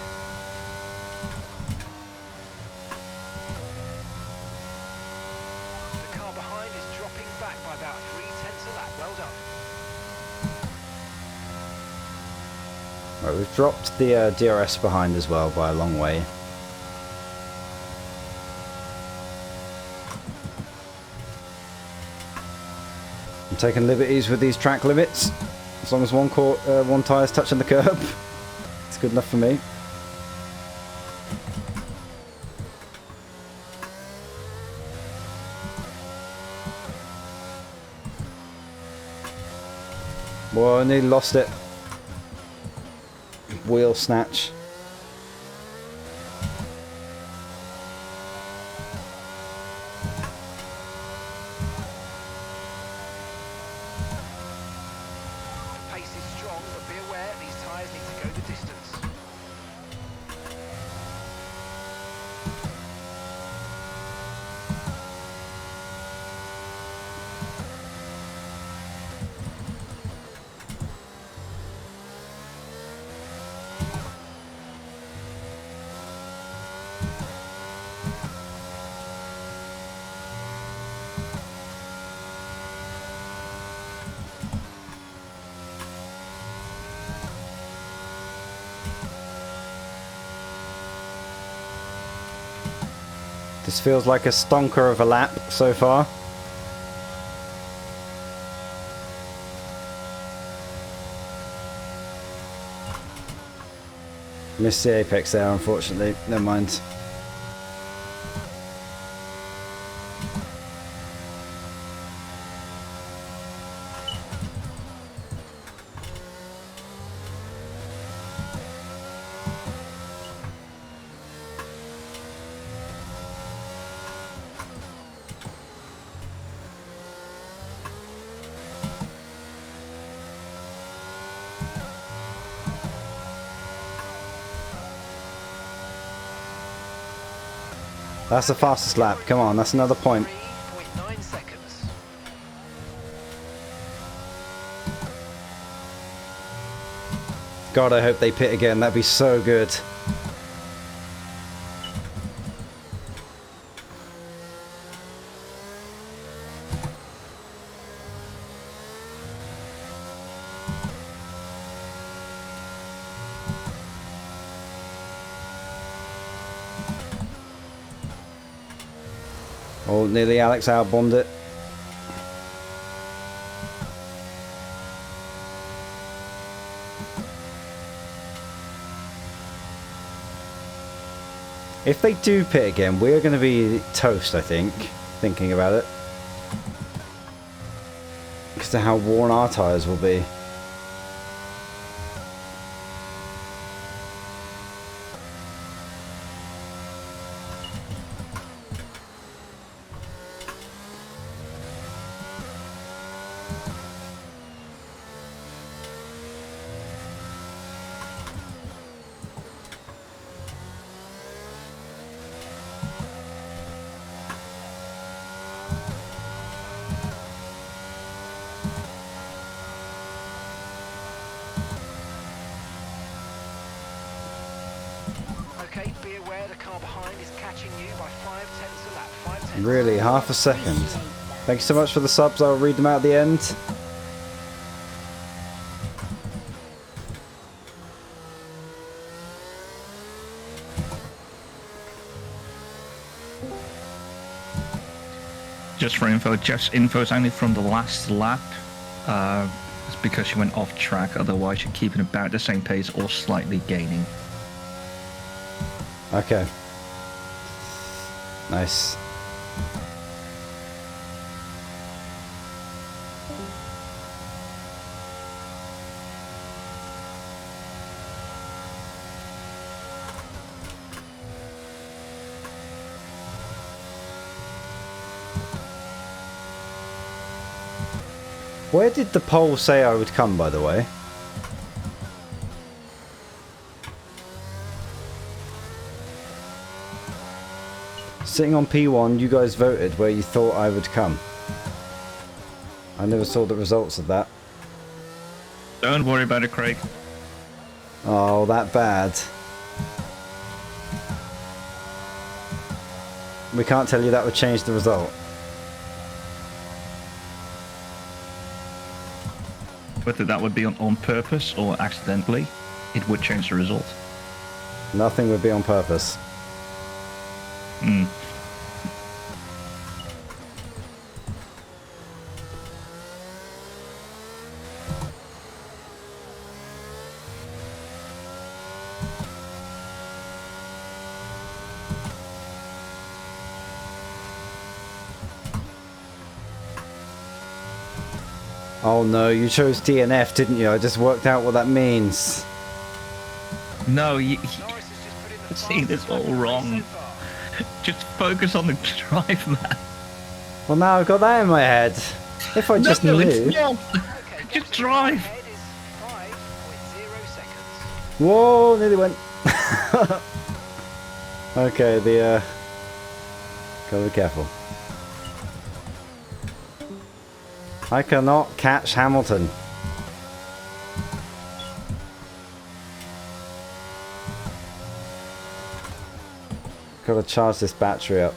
The car behind is dropping back by about 0.3 a lap. Well done. Right, we've dropped the DRS behind as well by a long way. I'm taking liberties with these track limits. As long as one tyre's touching the curb, it's good enough for me. Whoa, I nearly lost it. Wheel snatch. The pace is strong, but be aware these tyres need to go the distance. This feels like a stonker of a lap so far. Missed the apex there, unfortunately. Never mind. That's the fastest lap. Come on, that's another point. 3.9 seconds. God, I hope they pit again. That'd be so good. Oh, nearly Alex outbombed it. If they do pit again, we're going to be toast, I think, thinking about it. Because of how worn our tyres will be. Okay, be aware the car behind is catching you by 0.5 a lap. 0.5. Really, half a second. Thank you so much for the subs. I'll read them out at the end. Just for info, info's only from the last lap. It's because you went off track. Otherwise, you're keeping about the same pace or slightly gaining. Okay. Nice. Where did the poll say I would come, by the way? Sitting on P1, you guys voted where you thought I would come. I never saw the results of that. Don't worry about it, Craig. Oh, that bad. We can't tell you that would change the result. Whether that would be on purpose or accidentally, it would change the result. Nothing would be on purpose. Hmm. Oh no, you chose DNF, didn't you? I just worked out what that means. No, you Norris has just put in the see this fastest all lap of the race wrong. so far. just focus on the drive, man. Well, now I've got that in my head. If I just No, knew. it's not. Okay, Just gap drive. ahead is 5.0 seconds. Whoa, nearly went. Okay, gotta be careful. I cannot catch Hamilton. Gotta charge this battery up.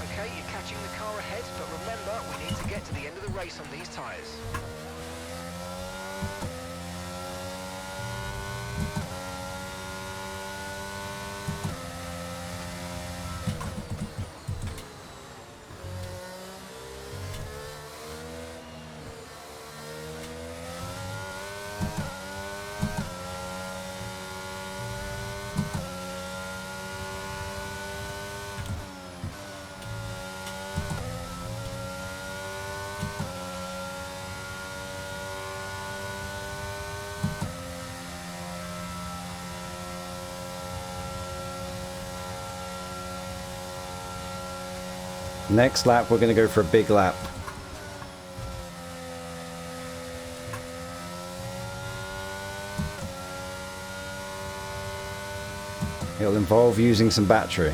Okay, you're catching the car ahead, but remember, we need to get to the end of the race on these tyres. Next lap, we're gonna go for a big lap. It'll involve using some battery.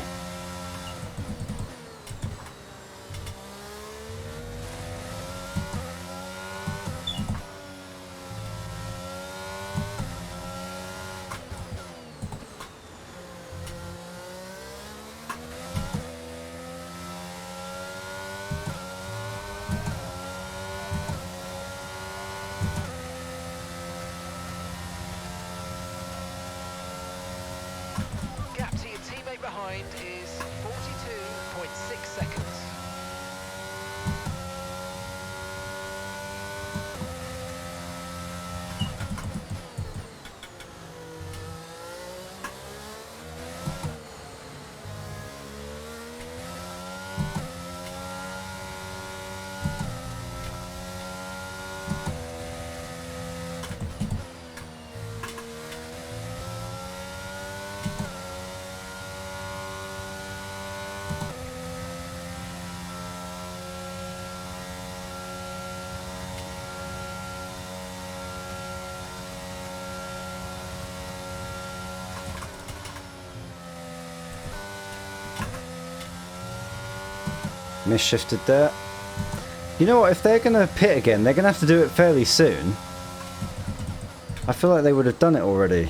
Gap to your teammate behind is 42.6 seconds. Misshifted there. You know what, if they're gonna pit again, they're gonna have to do it fairly soon. I feel like they would have done it already.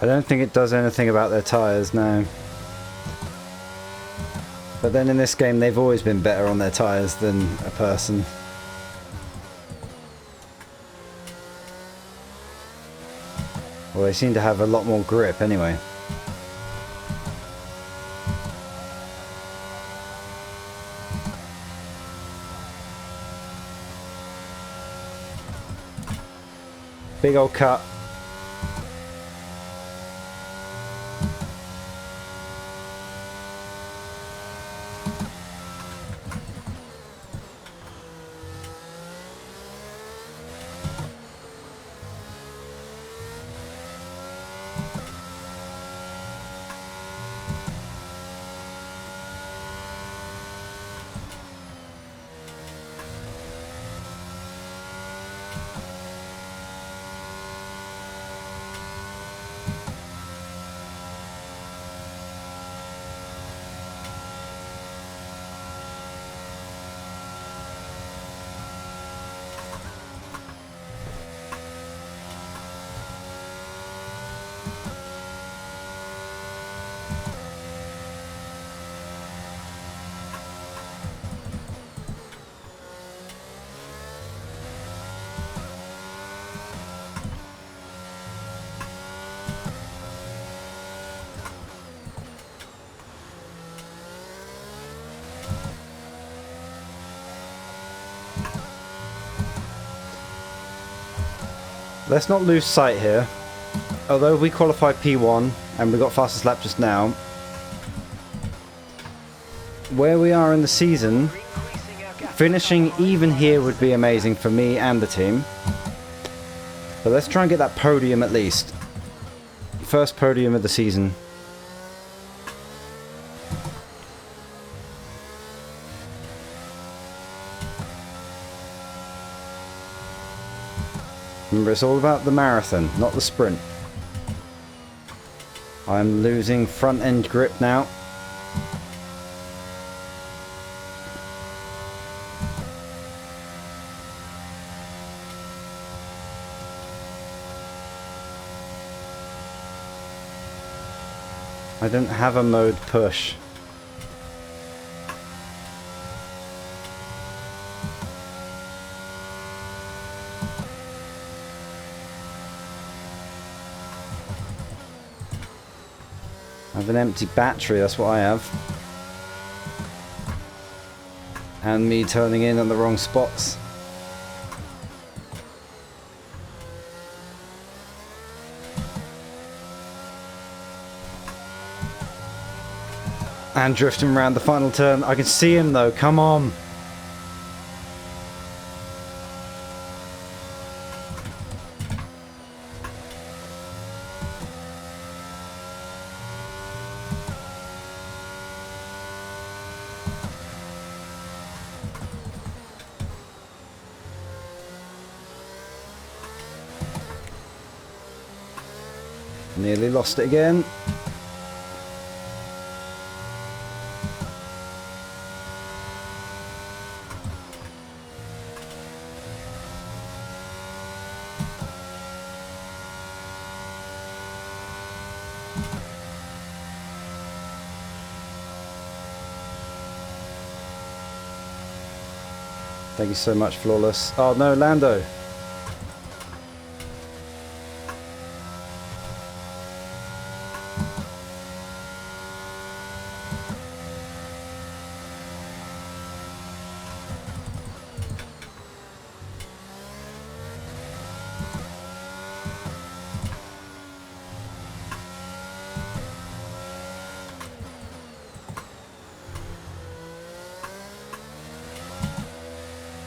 I don't think it does anything about their tyres now. But then in this game they've always been better on their tyres than a person. Well, they seem to have a lot more grip anyway. Big old cut. Let's not lose sight here. Although we qualified P1 and we got fastest lap just now, where we are in the season, finishing even here would be amazing for me and the team. But let's try and get that podium at least. First podium of the season. Remember, it's all about the marathon, not the sprint. I'm losing front end grip now. I don't have a mode push. I have an empty battery, that's what I have. And me turning in on the wrong spots. And drifting around the final turn. I can see him though, come on. Nearly lost it again. Thank you so much, Flawless. Oh no, Lando.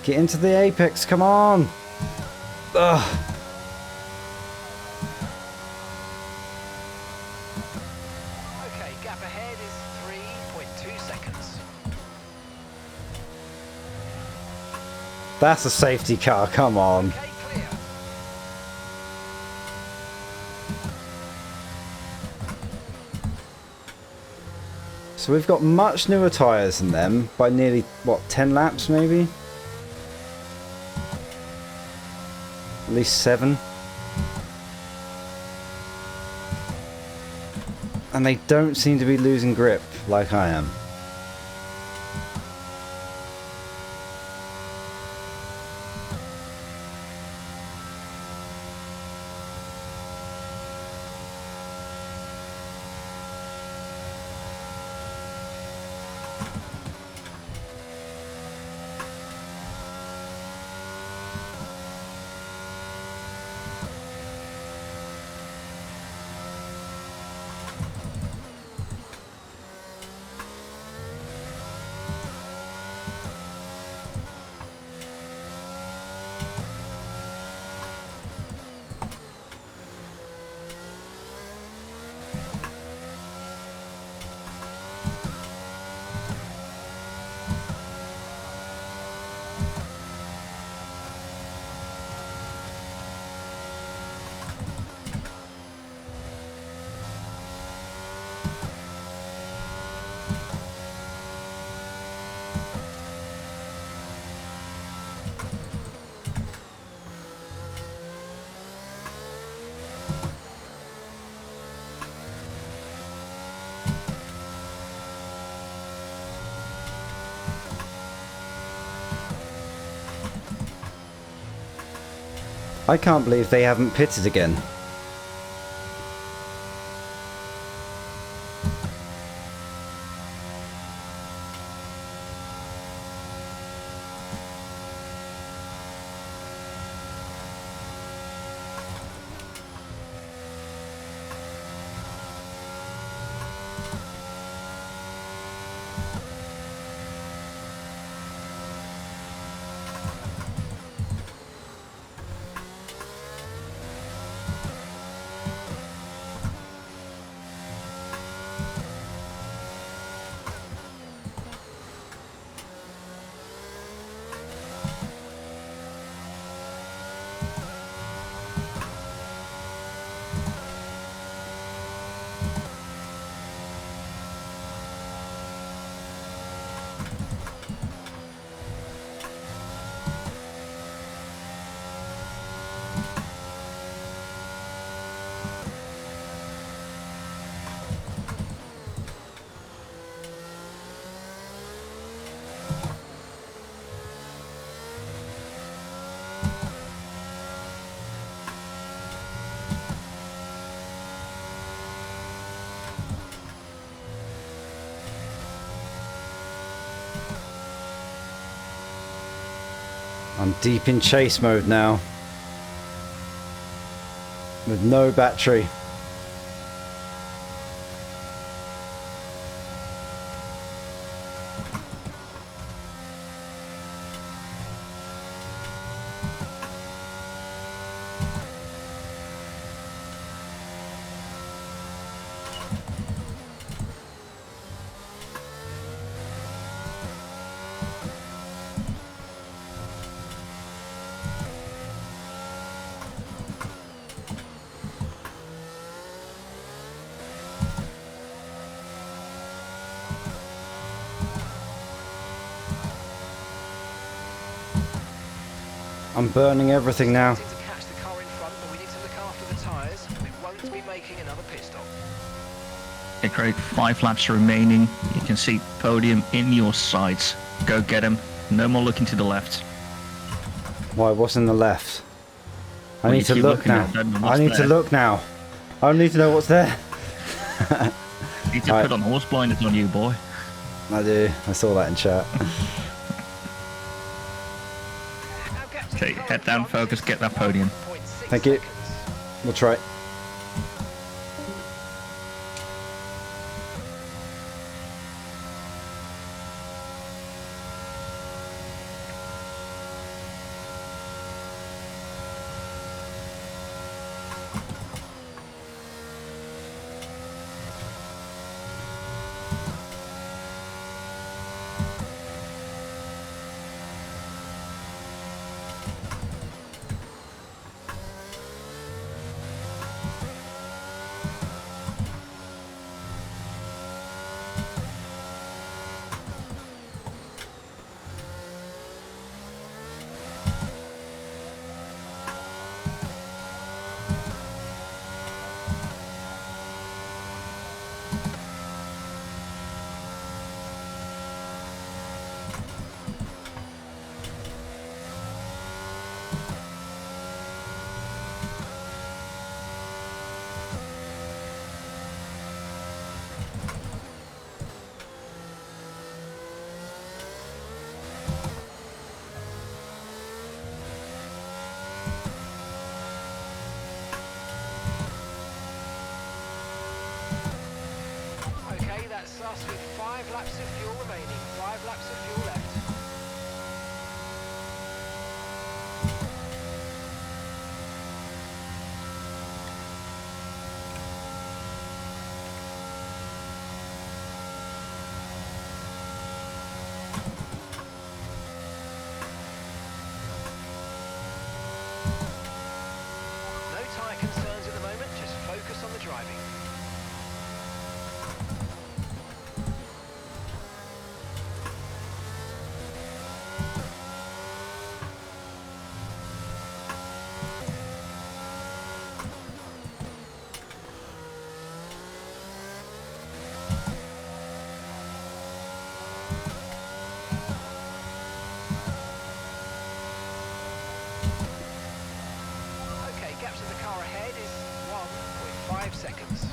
Get into the apex, come on! Ugh. Okay, gap ahead is 3.2 seconds. That's a safety car, come on. Okay, clear. So we've got much newer tyres than them by nearly, what, 10 laps maybe? At least 7. And they don't seem to be losing grip like I am. I can't believe they haven't pitted again. I'm deep in chase mode now. With no battery. I'm burning everything now. To catch the car in front, but we need to look after the tyres. We won't be making another pit stop. Okay, Craig, 5 laps remaining. You can see podium in your sights. Go get him. No more looking to the left. Why, what's in the left? I Well, need you to keep look looking now. at them and I what's need to there. look now. I need to know what's there. You need to Right. put on horse blinders on you, boy. I do. I saw that in chat. Okay, head down, focus, get that podium. Thank you. We'll try. laps of fuel left. No tyre concerns at the moment, just focus on the driving. Okay, gap to the car ahead is 1.5 seconds.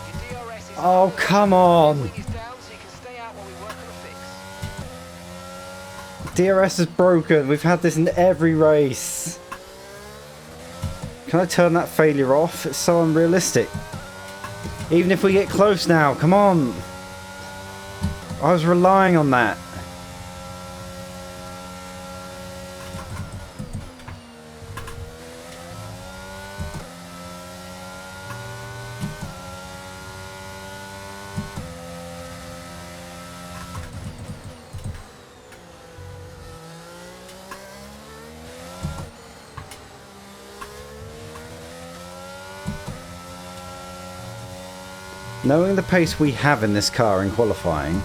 Your DRS is Oh, come on. wing is down, so you can stay out while we work on a fix. DRS is broken. We've had this in every race. Can I turn that failure off? It's so unrealistic. Even if we get close now, come on. I was relying on that. Knowing the pace we have in this car in qualifying,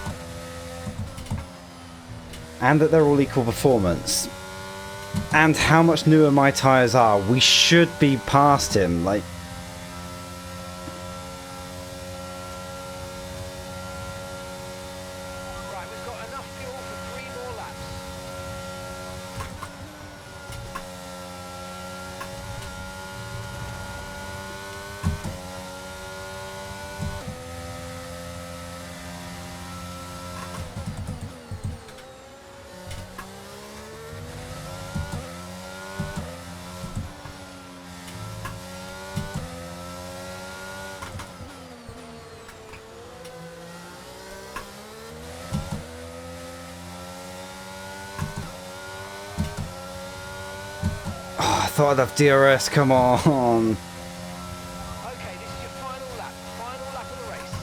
and that they're all equal performance, and how much newer my tyres are, we should be past him. Like, Right, we've got enough fuel for 3 more laps. oh, I thought I'd have DRS, come on. Okay, this is your final lap of the race.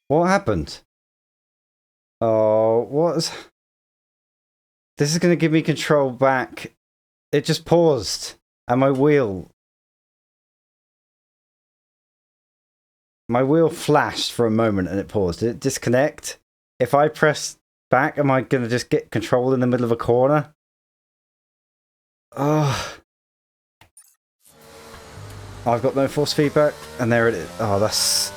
What happened? Oh, what? This is going to give me control back. It just paused. And my wheel flashed for a moment and it paused. Did it disconnect? If I press back, am I going to just get control in the middle of a corner? Oh. I've got no force feedback. And there it is. Oh, that's...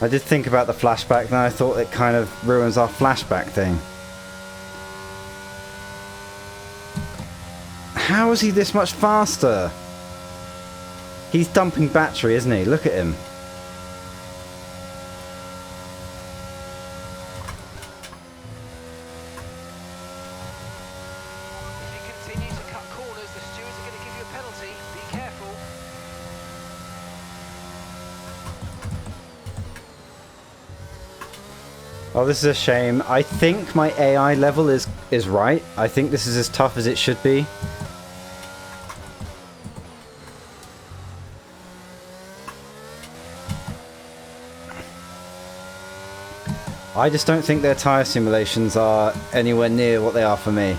I did think about the flashback, then I thought it kind of ruins our flashback thing. How is he this much faster? He's dumping battery, isn't he? Look at him. If you continue to cut corners, the stewards are going to give you a penalty. Be careful. Oh, this is a shame. I think my AI level is right. I think this is as tough as it should be. I just don't think their tyre simulations are anywhere near what they are for me.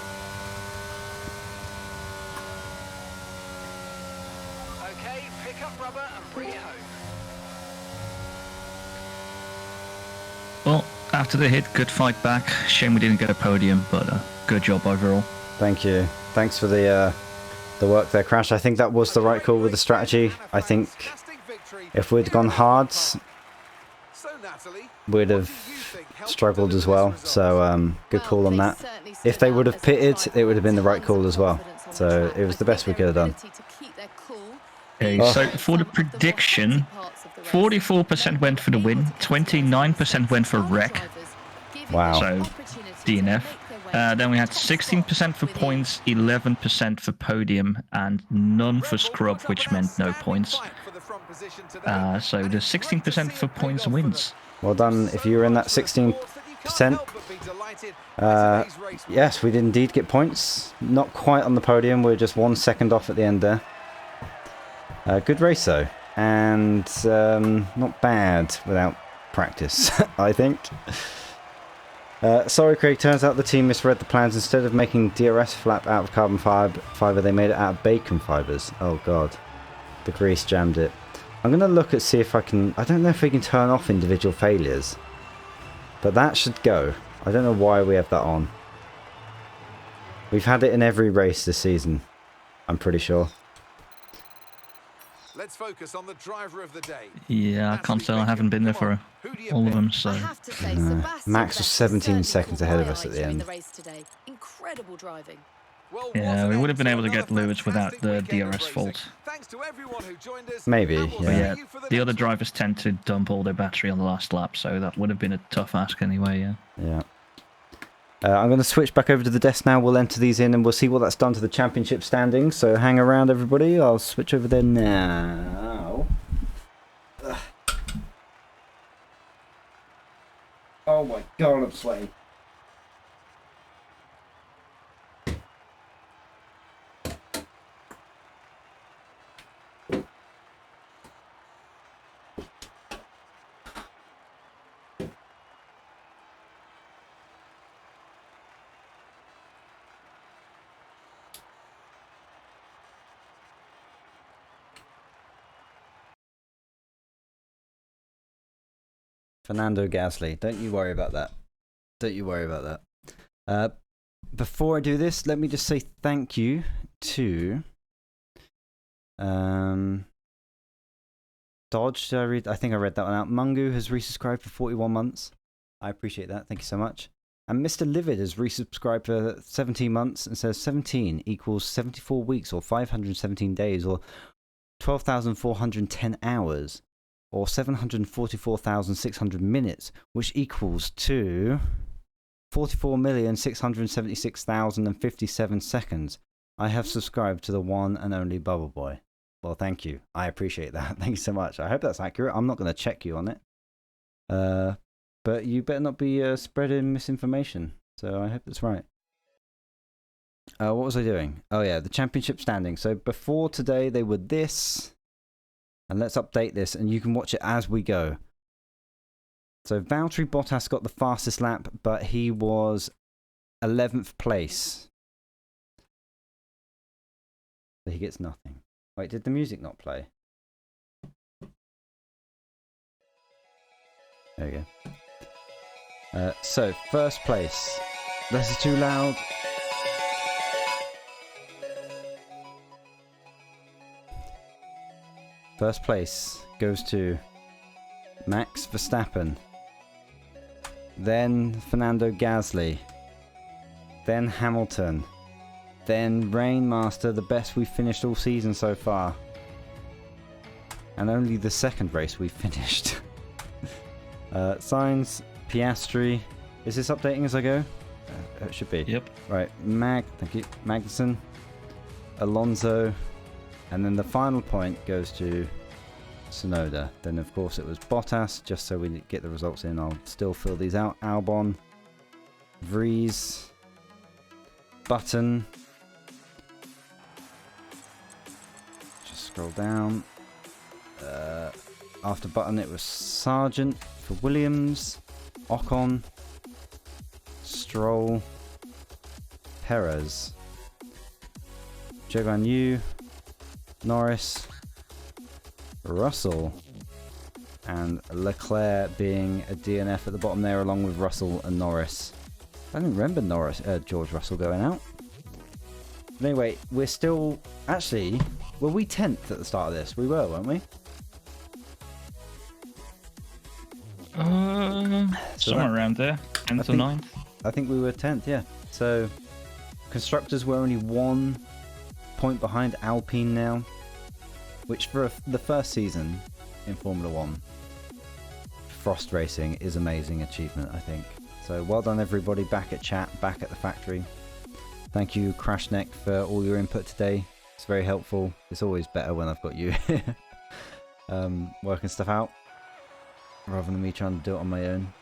Okay, pick up rubber and bring it home. Well, after the hit, good fight back. Shame we didn't get a podium, but good job overall. Thank you. Thanks for the work there, Crash. I think that was the right call with the strategy. I think if we'd gone hards, we'd have struggled as well. So good call on that. If they would have pitted, it would have been the right call as well. So it was the best we could have done. Okay, so for the prediction, 44% went for the win, 29% went for wreck. Wow. So DNF. Then we had 16% for points, 11% for podium, and none for scrub, which meant no points. So the 16% for points wins. Well done. If you were in that 16%, yes, we did indeed get points. Not quite on the podium. We're just 1 second off at the end there. Good race though, and not bad without practice, I think. Sorry, Craig. Turns out the team misread the plans. Instead of making DRS flap out of carbon fibre, they made it out of bacon fibres. Oh god, the grease jammed it. I'm going to look at see if I can... I don't know if we can turn off individual failures. But that should go. I don't know why we have that on. We've had it in every race this season. I'm pretty sure. Let's focus on the driver of the day. Yeah, I can't tell. I haven't been there for all of them, so... No. Max was 17 seconds ahead of us at the end. Incredible driving. Yeah, we would have been able to get Lewis without the DRS fault. Maybe, But yeah. yeah, the other drivers tend to dump all their battery on the last lap, so that would have been a tough ask anyway, yeah. Yeah. I'm going to switch back over to the desk now. We'll enter these in and we'll see what that's done to the championship standings. So hang around, everybody. I'll switch over there now. Ugh. Oh my god, I'm sweating. Fernando Gasly. Don't you worry about that. Don't you worry about that. Before I do this, let me just say thank you to Dodge. Did I read? I think I read that one out. Mungu has resubscribed for 41 months. I appreciate that. Thank you so much. And Mr. Livid has resubscribed for 17 months and says 17 equals 74 weeks or 517 days or 12,410 hours. Or 744,600 minutes, which equals to 44,676,057 seconds. I have subscribed to the one and only Bubble Boy. Well, thank you. I appreciate that. Thank you so much. I hope that's accurate. I'm not going to check you on it. But you better not be spreading misinformation. So I hope that's right. What was I doing? Oh yeah, the championship standing. So before today, they were this. And let's update this, and you can watch it as we go. So Valtteri Bottas got the fastest lap, but he was 11th place. So he gets nothing. Wait, did the music not play? There we go. So, first place. This is too loud. First place goes to Max Verstappen, then Fernando Gasly, then Hamilton, then Rainmaster, the best we've finished all season so far, and only the second race we've finished. Sainz, Piastri. Is this updating as I go? It should be. Yep. Right, thank you, Magnussen, Alonso. And then the final point goes to Tsunoda. Then of course it was Bottas, just so we get the results in. I'll still fill these out. Albon, Vries, Button. Just scroll down. After Button it was Sargent for Williams, Ocon, Stroll, Perez, Jogan Yu, Norris, Russell, and Leclerc being a DNF at the bottom there, along with Russell and Norris. I didn't remember George Russell going out. But anyway, we're still... Actually, were we 10th at the start of this? We were, weren't we? Somewhere around there. 10th or 9th. I think we were 10th, yeah. So, constructors were only 1 point behind Alpine now, which for the first season in Formula 1, Frost Racing is amazing achievement, I think. So well done everybody back at chat, back at the factory. Thank you Crashneck for all your input today. It's very helpful. It's always better when I've got you working stuff out, rather than me trying to do it on my own.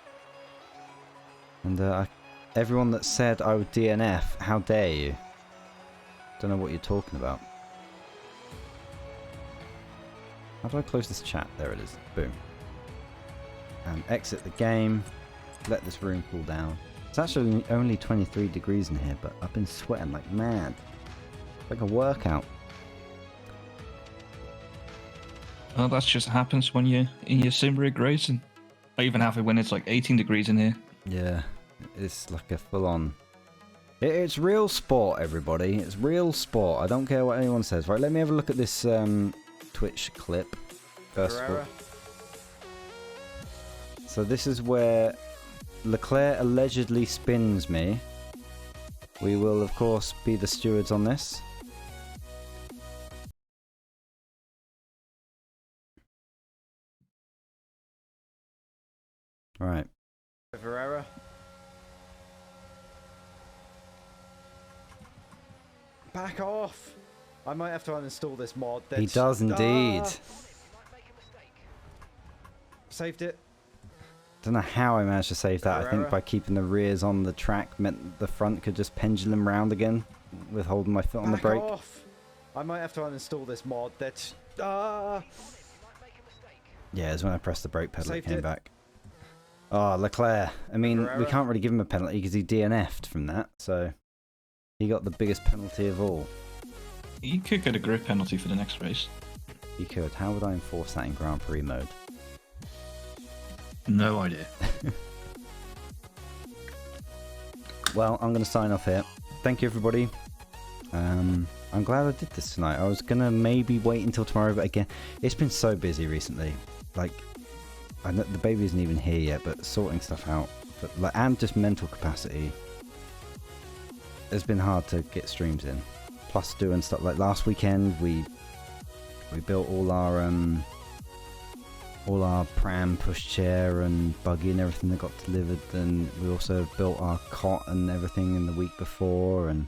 And everyone that said I would DNF, how dare you? Don't know what you're talking about. How do I close this chat? There it is. Boom. And exit the game. Let this room cool down. It's actually only 23 degrees in here, but I've been sweating like mad. Like a workout. Well, that just happens when you're in your sim rig racing. I even have it when it's like 18 degrees in here. Yeah, it's like a full-on... It's real sport, everybody. It's real sport. I don't care what anyone says. Right, let me have a look at this Twitch clip. First of all. So this is where Leclerc allegedly spins me. We will, of course, be the stewards on this. Right. Ferreira. Back off! I might have to uninstall this mod. He does indeed. Saved it. Don't know how I managed to save that. I think by keeping the rears on the track meant the front could just pendulum round again with holding my foot on the brake. Off. I might have to uninstall this mod. That's yeah, it's when I pressed the brake pedal it came back. Oh, Leclerc. I mean, we can't really give him a penalty because he DNF'd from that, so he got the biggest penalty of all. You could get a grip penalty for the next race. You could. How would I enforce that in Grand Prix mode? No idea. Well, I'm going to sign off here. Thank you, everybody. I'm glad I did this tonight. I was going to maybe wait until tomorrow, but again, it's been so busy recently. Like, I know the baby isn't even here yet, but sorting stuff out. But, like, and just mental capacity. It's been hard to get streams in. Plus doing stuff like last weekend, we built all our pram, pushchair and buggy and everything that got delivered, and we also built our cot and everything in the week before. And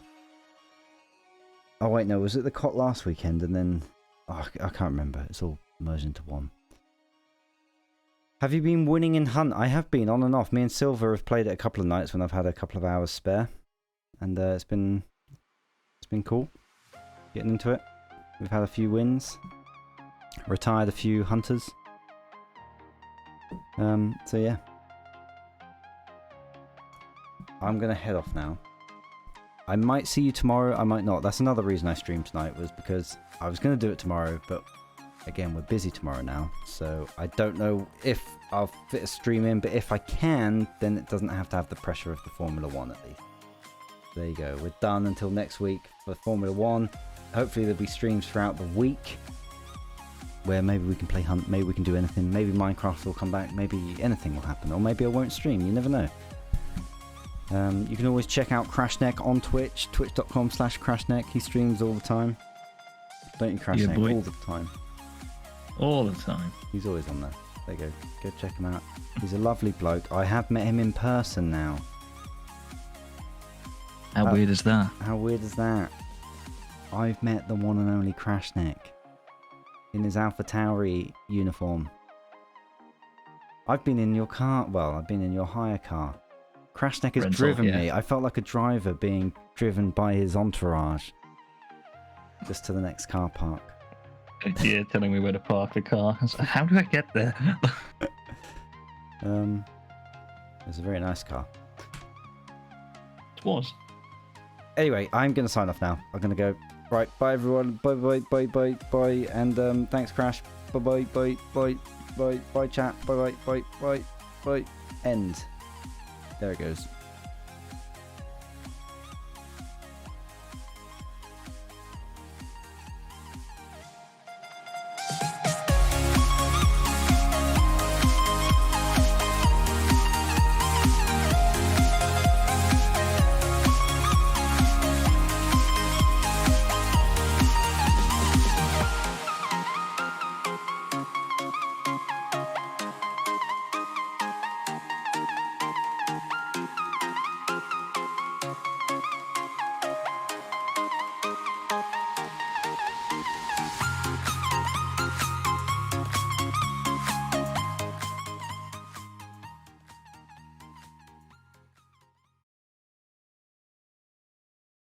oh wait, no, was it the cot last weekend? And then I can't remember. It's all merged into one. Have you been winning in Hunt? I have been on and off. Me and Silver have played it a couple of nights when I've had a couple of hours spare, and it's been cool getting into it. We've had a few wins, retired a few hunters. So yeah, I'm gonna head off now. I might see you tomorrow, I might not. That's another reason I streamed tonight, was because I was gonna do it tomorrow, but again, we're busy tomorrow now, so I don't know if I'll fit a stream in, but if I can, then it doesn't have to have the pressure of the Formula 1 at least. There you go, we're done until next week for Formula 1. Hopefully there'll be streams throughout the week where maybe we can play Hunt, maybe we can do anything, maybe Minecraft will come back, maybe anything will happen, or maybe I won't stream, you never know. You can always check out Crashneck on Twitch, twitch.com/Crashneck. He streams all the time. Don't you, Crashneck? Yeah, all the time. All the time. He's always on there. There you go. Go check him out. He's a lovely bloke. I have met him in person now. How weird is that? How weird is that? I've met the one and only Crashneck. in his Alpha Tauri uniform. I've been in your car. Well, I've been in your hire car. Crashneck has driven me. I felt like a driver being driven by his entourage. Just to the next car park. Yeah, telling me where to park the car. So how do I get there? It's a very nice car. It was. Anyway, I'm going to sign off now. I'm going to go. Right, bye everyone. Bye, bye, bye, bye, bye. And thanks, Crash. Bye, bye, bye, bye, bye, bye, chat. Bye, bye, bye, bye, bye. End. There it goes.